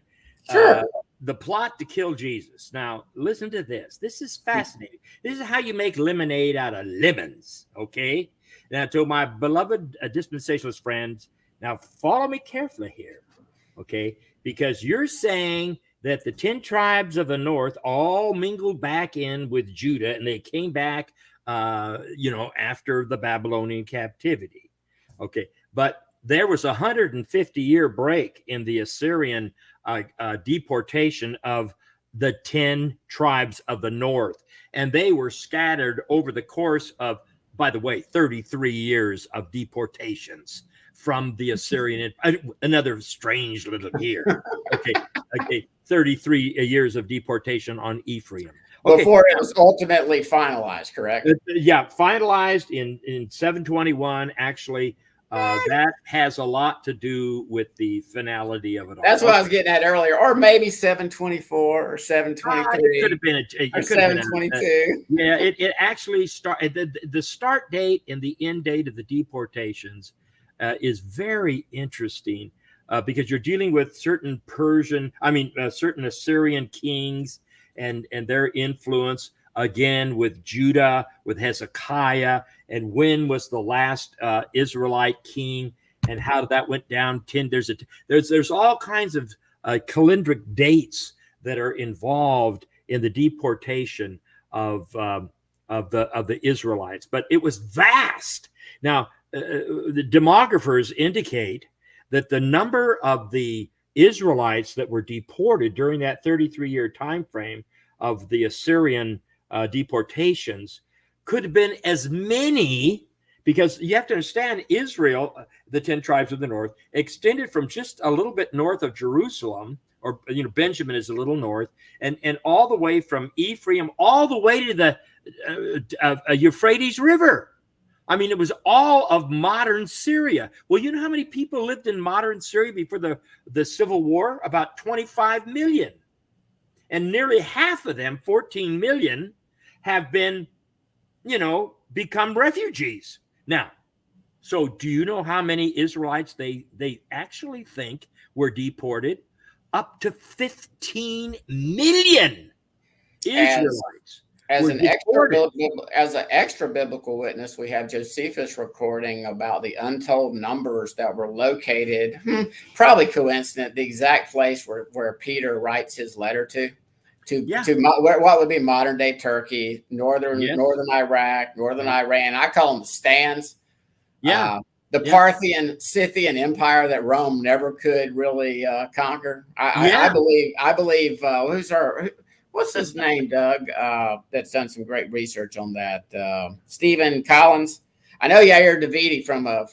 Sure. The plot to kill Jesus. Now, listen to this. This is fascinating. This is how you make lemonade out of lemons, okay? Now, to my beloved dispensationalist friends, now follow me carefully here, okay? Because you're saying that the 10 tribes of the north all mingled back in with Judah, and they came back, after the Babylonian captivity, okay? But there was a 150-year break in the Assyrian deportation of the 10 tribes of the north. And they were scattered over the course of, by the way, 33 years of deportations from the Assyrian. Another strange little here. Okay. 33 years of deportation on Ephraim. Okay. Before it was ultimately finalized, correct? Finalized in 721, actually. That has a lot to do with the finality of it all. That's what I was getting at earlier, or maybe 724 or 723. It could have been or 722. It actually started. The start date and the end date of the deportations is very interesting because you're dealing with certain certain Assyrian kings and their influence. Again, with Judah, with Hezekiah, and when was the last Israelite king, and how that went down. There's all kinds of calendric dates that are involved in the deportation of the Israelites, but it was vast. Now, the demographers indicate that the number of the Israelites that were deported during that 33-year time frame of the Assyrian deportations could have been as many, because you have to understand, Israel, the 10 tribes of the north, extended from just a little bit north of Jerusalem, or Benjamin is a little north, and all the way from Ephraim all the way to the Euphrates River. I mean, it was all of modern Syria. Well, you know how many people lived in modern Syria before the Civil War? About 25 million. And nearly half of them, 14 million, have been, become refugees. Now, so do you know how many Israelites they actually think were deported? Up to 15 million Israelites. As an extra biblical witness, we have Josephus recording about the untold numbers that were located, probably coincident, the exact place where Peter writes his letter to what would be modern day Turkey, northern Iraq, northern Iran. I call them the stands. The Parthian Scythian Empire that Rome never could really conquer. I believe what's his name, Doug? That's done some great research on that. Stephen Collins. I know Yair Davidi from the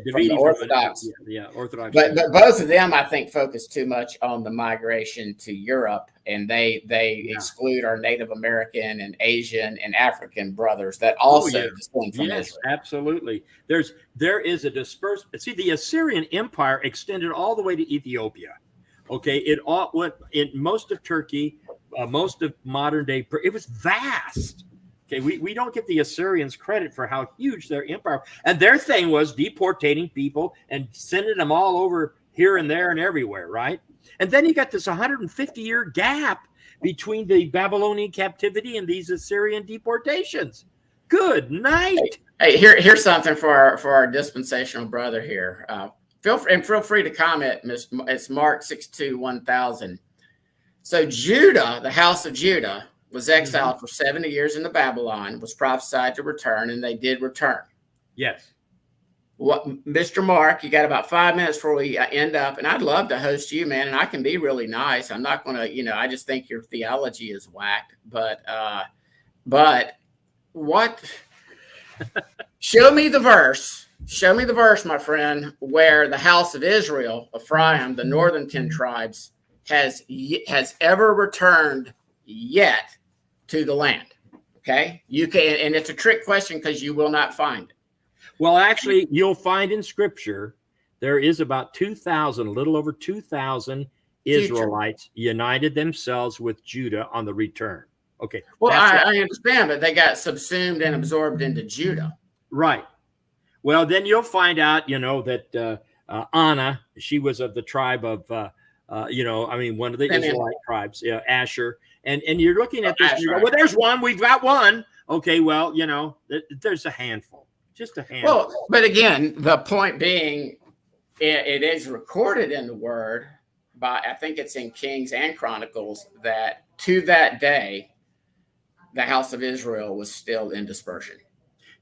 Davidi Orthodox. Orthodox. But both of them, I think, focus too much on the migration to Europe, and they exclude our Native American and Asian and African brothers that also descend from Israel. Absolutely. There is a dispersed. See, the Assyrian Empire extended all the way to Ethiopia. Okay, it all went in most of Turkey, most of modern day. It was vast. Okay, we don't give the Assyrians credit for how huge their empire, and their thing was deportating people and sending them all over here and there and everywhere, right? And then you got this 150-year gap between the Babylonian captivity and these Assyrian deportations. Good night. Hey, here's something for our dispensational brother here. Feel free to comment. It's Mark 6:2-1000. So Judah, the house of Judah, was exiled for 70 years into Babylon, was prophesied to return, and they did return. Yes. What, Mr. Mark, you got about 5 minutes before we end up, and I'd love to host you, man, and I can be really nice. I'm not going to, I just think your theology is whacked, but what? Show me the verse, my friend, where the house of Israel, Ephraim, the northern 10 tribes, has ever returned yet to the land. Okay, you can, and it's a trick question because you will not find it. Well, actually, you'll find in Scripture there is about 2,000, a little over 2,000 Israelites united themselves with Judah on the return. Okay. Well, I understand, but they got subsumed and absorbed into Judah. Right. Well, then you'll find out, that Anna, she was of the tribe of, one of the Israelite tribes, Asher. And you're looking at this, well, there's one, we've got one. Okay, well, there's a handful, just a handful. Well, but again, the point being, it is recorded in the Word by, I think it's in Kings and Chronicles, that to that day, the house of Israel was still in dispersion.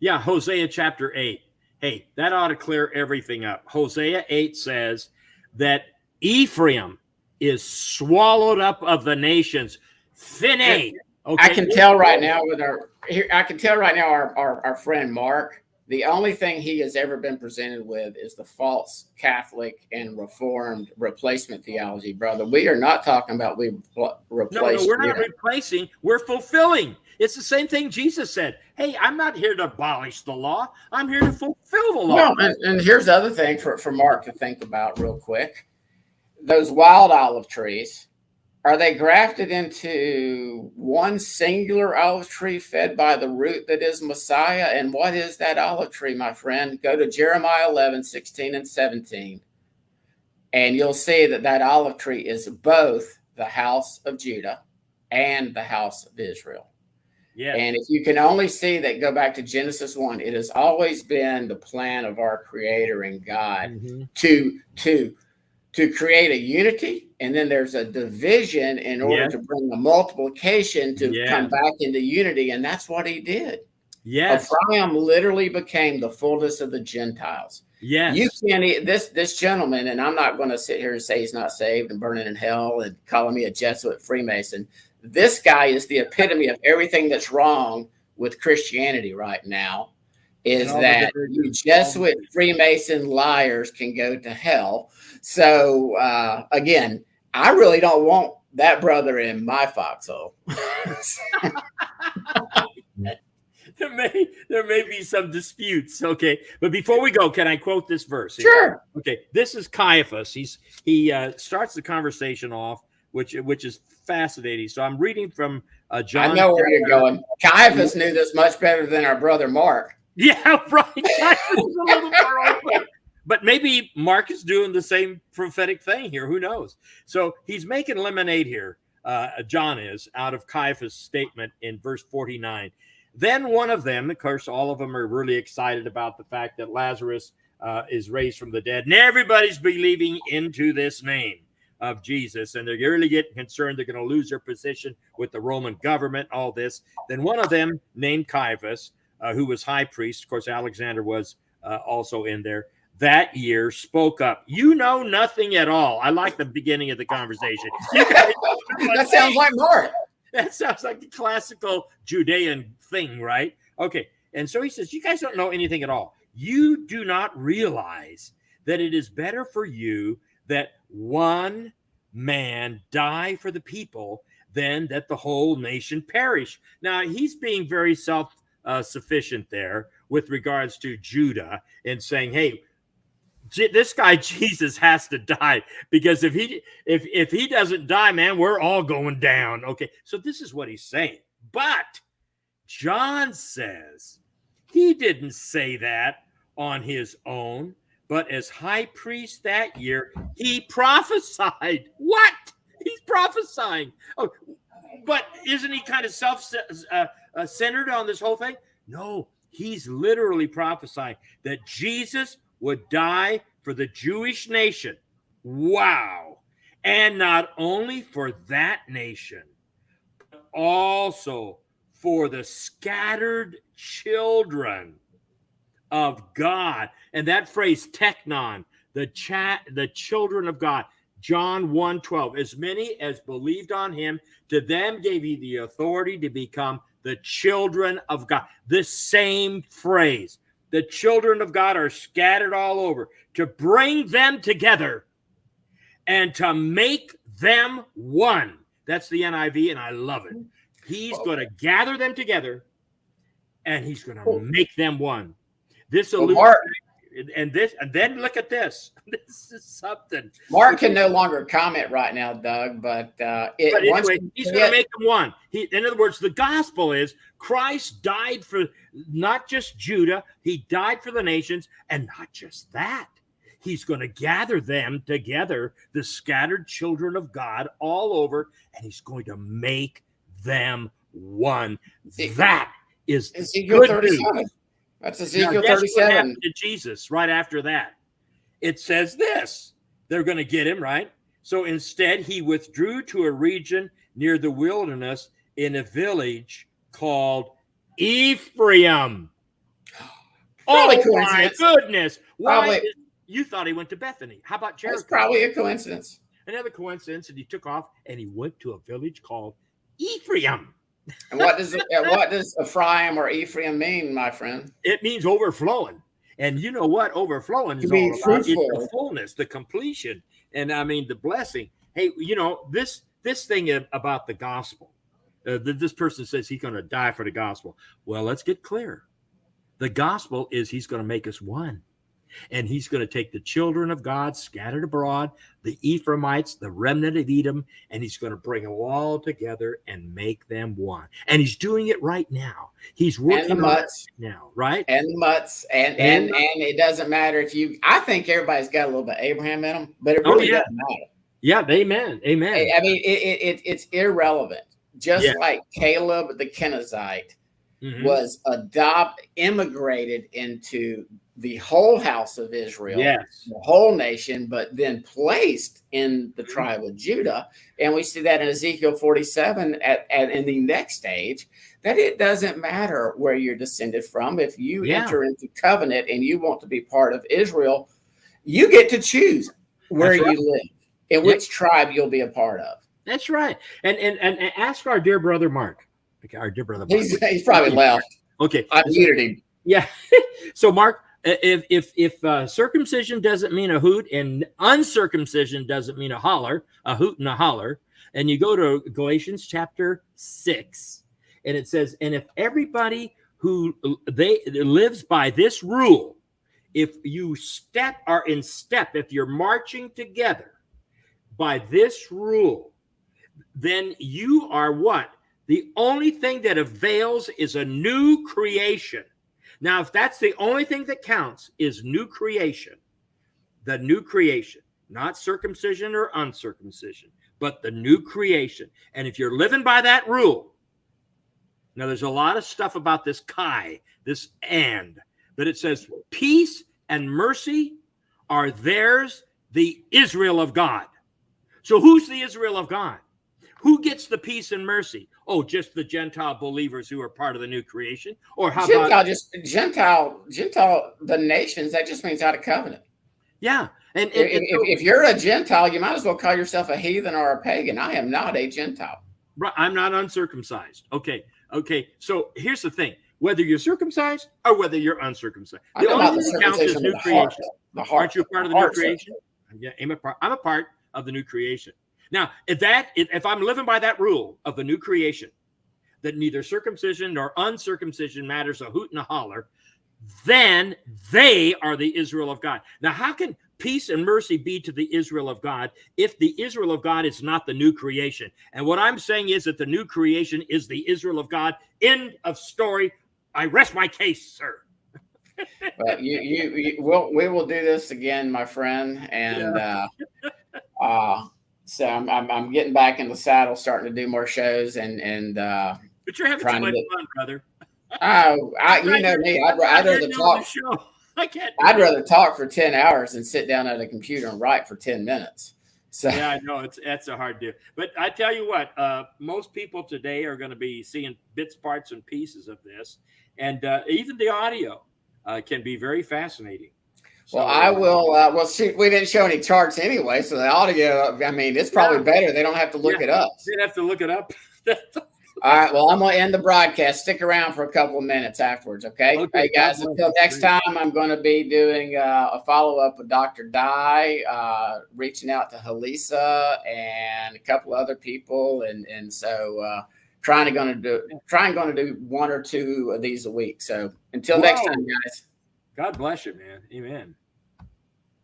Yeah, Hosea chapter 8. Hey, that ought to clear everything up. Hosea 8 says that Ephraim is swallowed up of the nations. Finney. Okay. I can tell right now our friend Mark, the only thing he has ever been presented with is the false Catholic and Reformed replacement theology, brother. We are not talking about replacing. No, we're not replacing. We're fulfilling. It's the same thing Jesus said. Hey, I'm not here to abolish the law. I'm here to fulfill the law. No, and here's the other thing for Mark to think about real quick. Those wild olive trees, are they grafted into one singular olive tree fed by the root that is Messiah? And what is that olive tree, my friend? Go to Jeremiah 11:16-17, and you'll see that olive tree is both the house of Judah and the house of Israel. Yeah. And if you can only see that, go back to Genesis 1, it has always been the plan of our Creator and God to create a unity, and then there's a division in order to bring a multiplication to come back into unity, and that's what he did. Yes. Ephraim literally became the fullness of the Gentiles. Yes. You can't, this gentleman, and I'm not going to sit here and say he's not saved and burning in hell and calling me a Jesuit Freemason. This guy is the epitome of everything that's wrong with Christianity right now, is that you Jesuit Freemason liars can go to hell. So, again, I really don't want that brother in my foxhole. There may be some disputes, okay. But before we go, can I quote this verse? Sure. Okay, this is Caiaphas. He starts the conversation off, which is fascinating. So I'm reading from John. I know where you're going. Caiaphas knew this much better than our brother Mark. Yeah, right. Caiaphas is a little more open. But maybe Mark is doing the same prophetic thing here. Who knows? So he's making lemonade here. John is, out of Caiaphas' statement in verse 49. Then one of them, of course, all of them are really excited about the fact that Lazarus is raised from the dead. And everybody's believing into this name of Jesus. And they're really getting concerned they're going to lose their position with the Roman government, all this. Then one of them, named Caiaphas, who was high priest, of course, Alexander was also in there, that year spoke up. You know nothing at all. I like the beginning of the conversation. That sounds like Mark. That sounds like the classical Judean thing, right? Okay. And so he says, you guys don't know anything at all. You do not realize that it is better for you that one man die for the people than that the whole nation perish. Now, he's being very self-sufficient there with regards to Judah and saying, hey, this guy Jesus has to die, because if he doesn't die, man, we're all going down. Okay, so this is what he's saying. But John says he didn't say that on his own, but as high priest that year, he prophesied. What? He's prophesying. Oh, but isn't he kind of self-centered on this whole thing? No, he's literally prophesying that Jesus would die for the Jewish nation. Wow. And not only for that nation, but also for the scattered children of God. And that phrase, teknon, the children of God, John 1:12, as many as believed on him, to them gave he the authority to become the children of God. This same phrase. The children of God are scattered all over, to bring them together and to make them one. That's the NIV, and I love it. He's going to gather them together, and he's going to make them one. This alludes, and then look at this. This is something. Mark can no longer comment right now, Doug, but anyway, he's going to make them one. In other words, the gospel is Christ died for not just Judah, he died for the nations, and not just that. He's going to gather them together, the scattered children of God all over, and he's going to make them one. That is Ezekiel 37. That's Ezekiel 37. What happened to Jesus right after that? It says this. They're going to get him, right? So instead, he withdrew to a region near the wilderness in a village called Ephraim. Probably oh, my goodness. Why? You thought he went to Bethany. How about Jericho? That's probably a coincidence. Another coincidence, and he took off and he went to a village called Ephraim. And what does Ephraim or Ephraim mean, my friend? It means overflowing. And you know what overflowing is all about? It's the fullness, the completion, and I mean the blessing. Hey, this thing about the gospel. This person says he's going to die for the gospel. Well, let's get clear. The gospel is he's going to make us one. And he's going to take the children of God scattered abroad, the Ephraimites, the remnant of Edom, and he's going to bring them all together and make them one. And he's doing it right now. He's working on it now, right? And the mutts. And it doesn't matter if you, I think everybody's got a little bit of Abraham in them, but it really doesn't matter. Yeah, amen. Amen. I mean, it's irrelevant. Just like Caleb the Kenizzite was immigrated into the whole house of Israel, the whole nation, but then placed in the tribe of Judah. And we see that in Ezekiel 47 in the next stage, that it doesn't matter where you're descended from. If you enter into covenant and you want to be part of Israel, you get to choose where you live and which tribe you'll be a part of. That's right. And ask our dear brother Mark. Our dear brother Mark. He's probably left. Okay. I muted him. Yeah. So Mark, if circumcision doesn't mean a hoot and uncircumcision doesn't mean a hoot and a holler, and you go to Galatians chapter 6, and it says, and if everybody who lives by this rule, if you are in step, if you're marching together by this rule, then you are what? The only thing that avails is a new creation. Now, if that's the only thing that counts is new creation, the new creation, not circumcision or uncircumcision, but the new creation. And if you're living by that rule, now there's a lot of stuff about this chi, this and, but it says peace and mercy are theirs, the Israel of God. So who's the Israel of God? Who gets the peace and mercy? Oh, just the Gentile believers who are part of the new creation? Or how about Gentile, the nations, that just means out of covenant. Yeah. And if you're a Gentile, you might as well call yourself a heathen or a pagan. I am not a Gentile. I'm not uncircumcised. Okay. So here's the thing. whether you're circumcised or whether you're uncircumcised. I The know only about the thing that counts is circumcision new of the heart. creation. The heart. Aren't you a part of the new creation? Yeah, I'm a part of the new creation. Now, if I'm living by that rule of the new creation, that neither circumcision nor uncircumcision matters a hoot and a holler, then they are the Israel of God. Now, how can peace and mercy be to the Israel of God if the Israel of God is not the new creation? And what I'm saying is that the new creation is the Israel of God. End of story. I rest my case, sir. Well, we will do this again, my friend, and so I'm getting back in the saddle, starting to do more shows, and but you're having too much fun, brother. You know me. I'd rather talk. I can't. I'd rather talk for 10 hours than sit down at a computer and write for 10 minutes. So yeah, I know that's a hard deal. But I tell you what, most people today are going to be seeing bits, parts, and pieces of this, and even the audio can be very fascinating. So, well, I will. Well, shoot, we didn't show any charts anyway, so the audio. I mean, it's probably better. They don't have to look it up. They have to look it up. All right. Well, I'm going to end the broadcast. Stick around for a couple of minutes afterwards. Okay. Hey, guys, until next time, I'm going to be doing a follow-up with Dr. Dye, reaching out to Halisa and a couple other people. And so trying to do one or two of these a week. So until next time, guys. God bless you, man. Amen.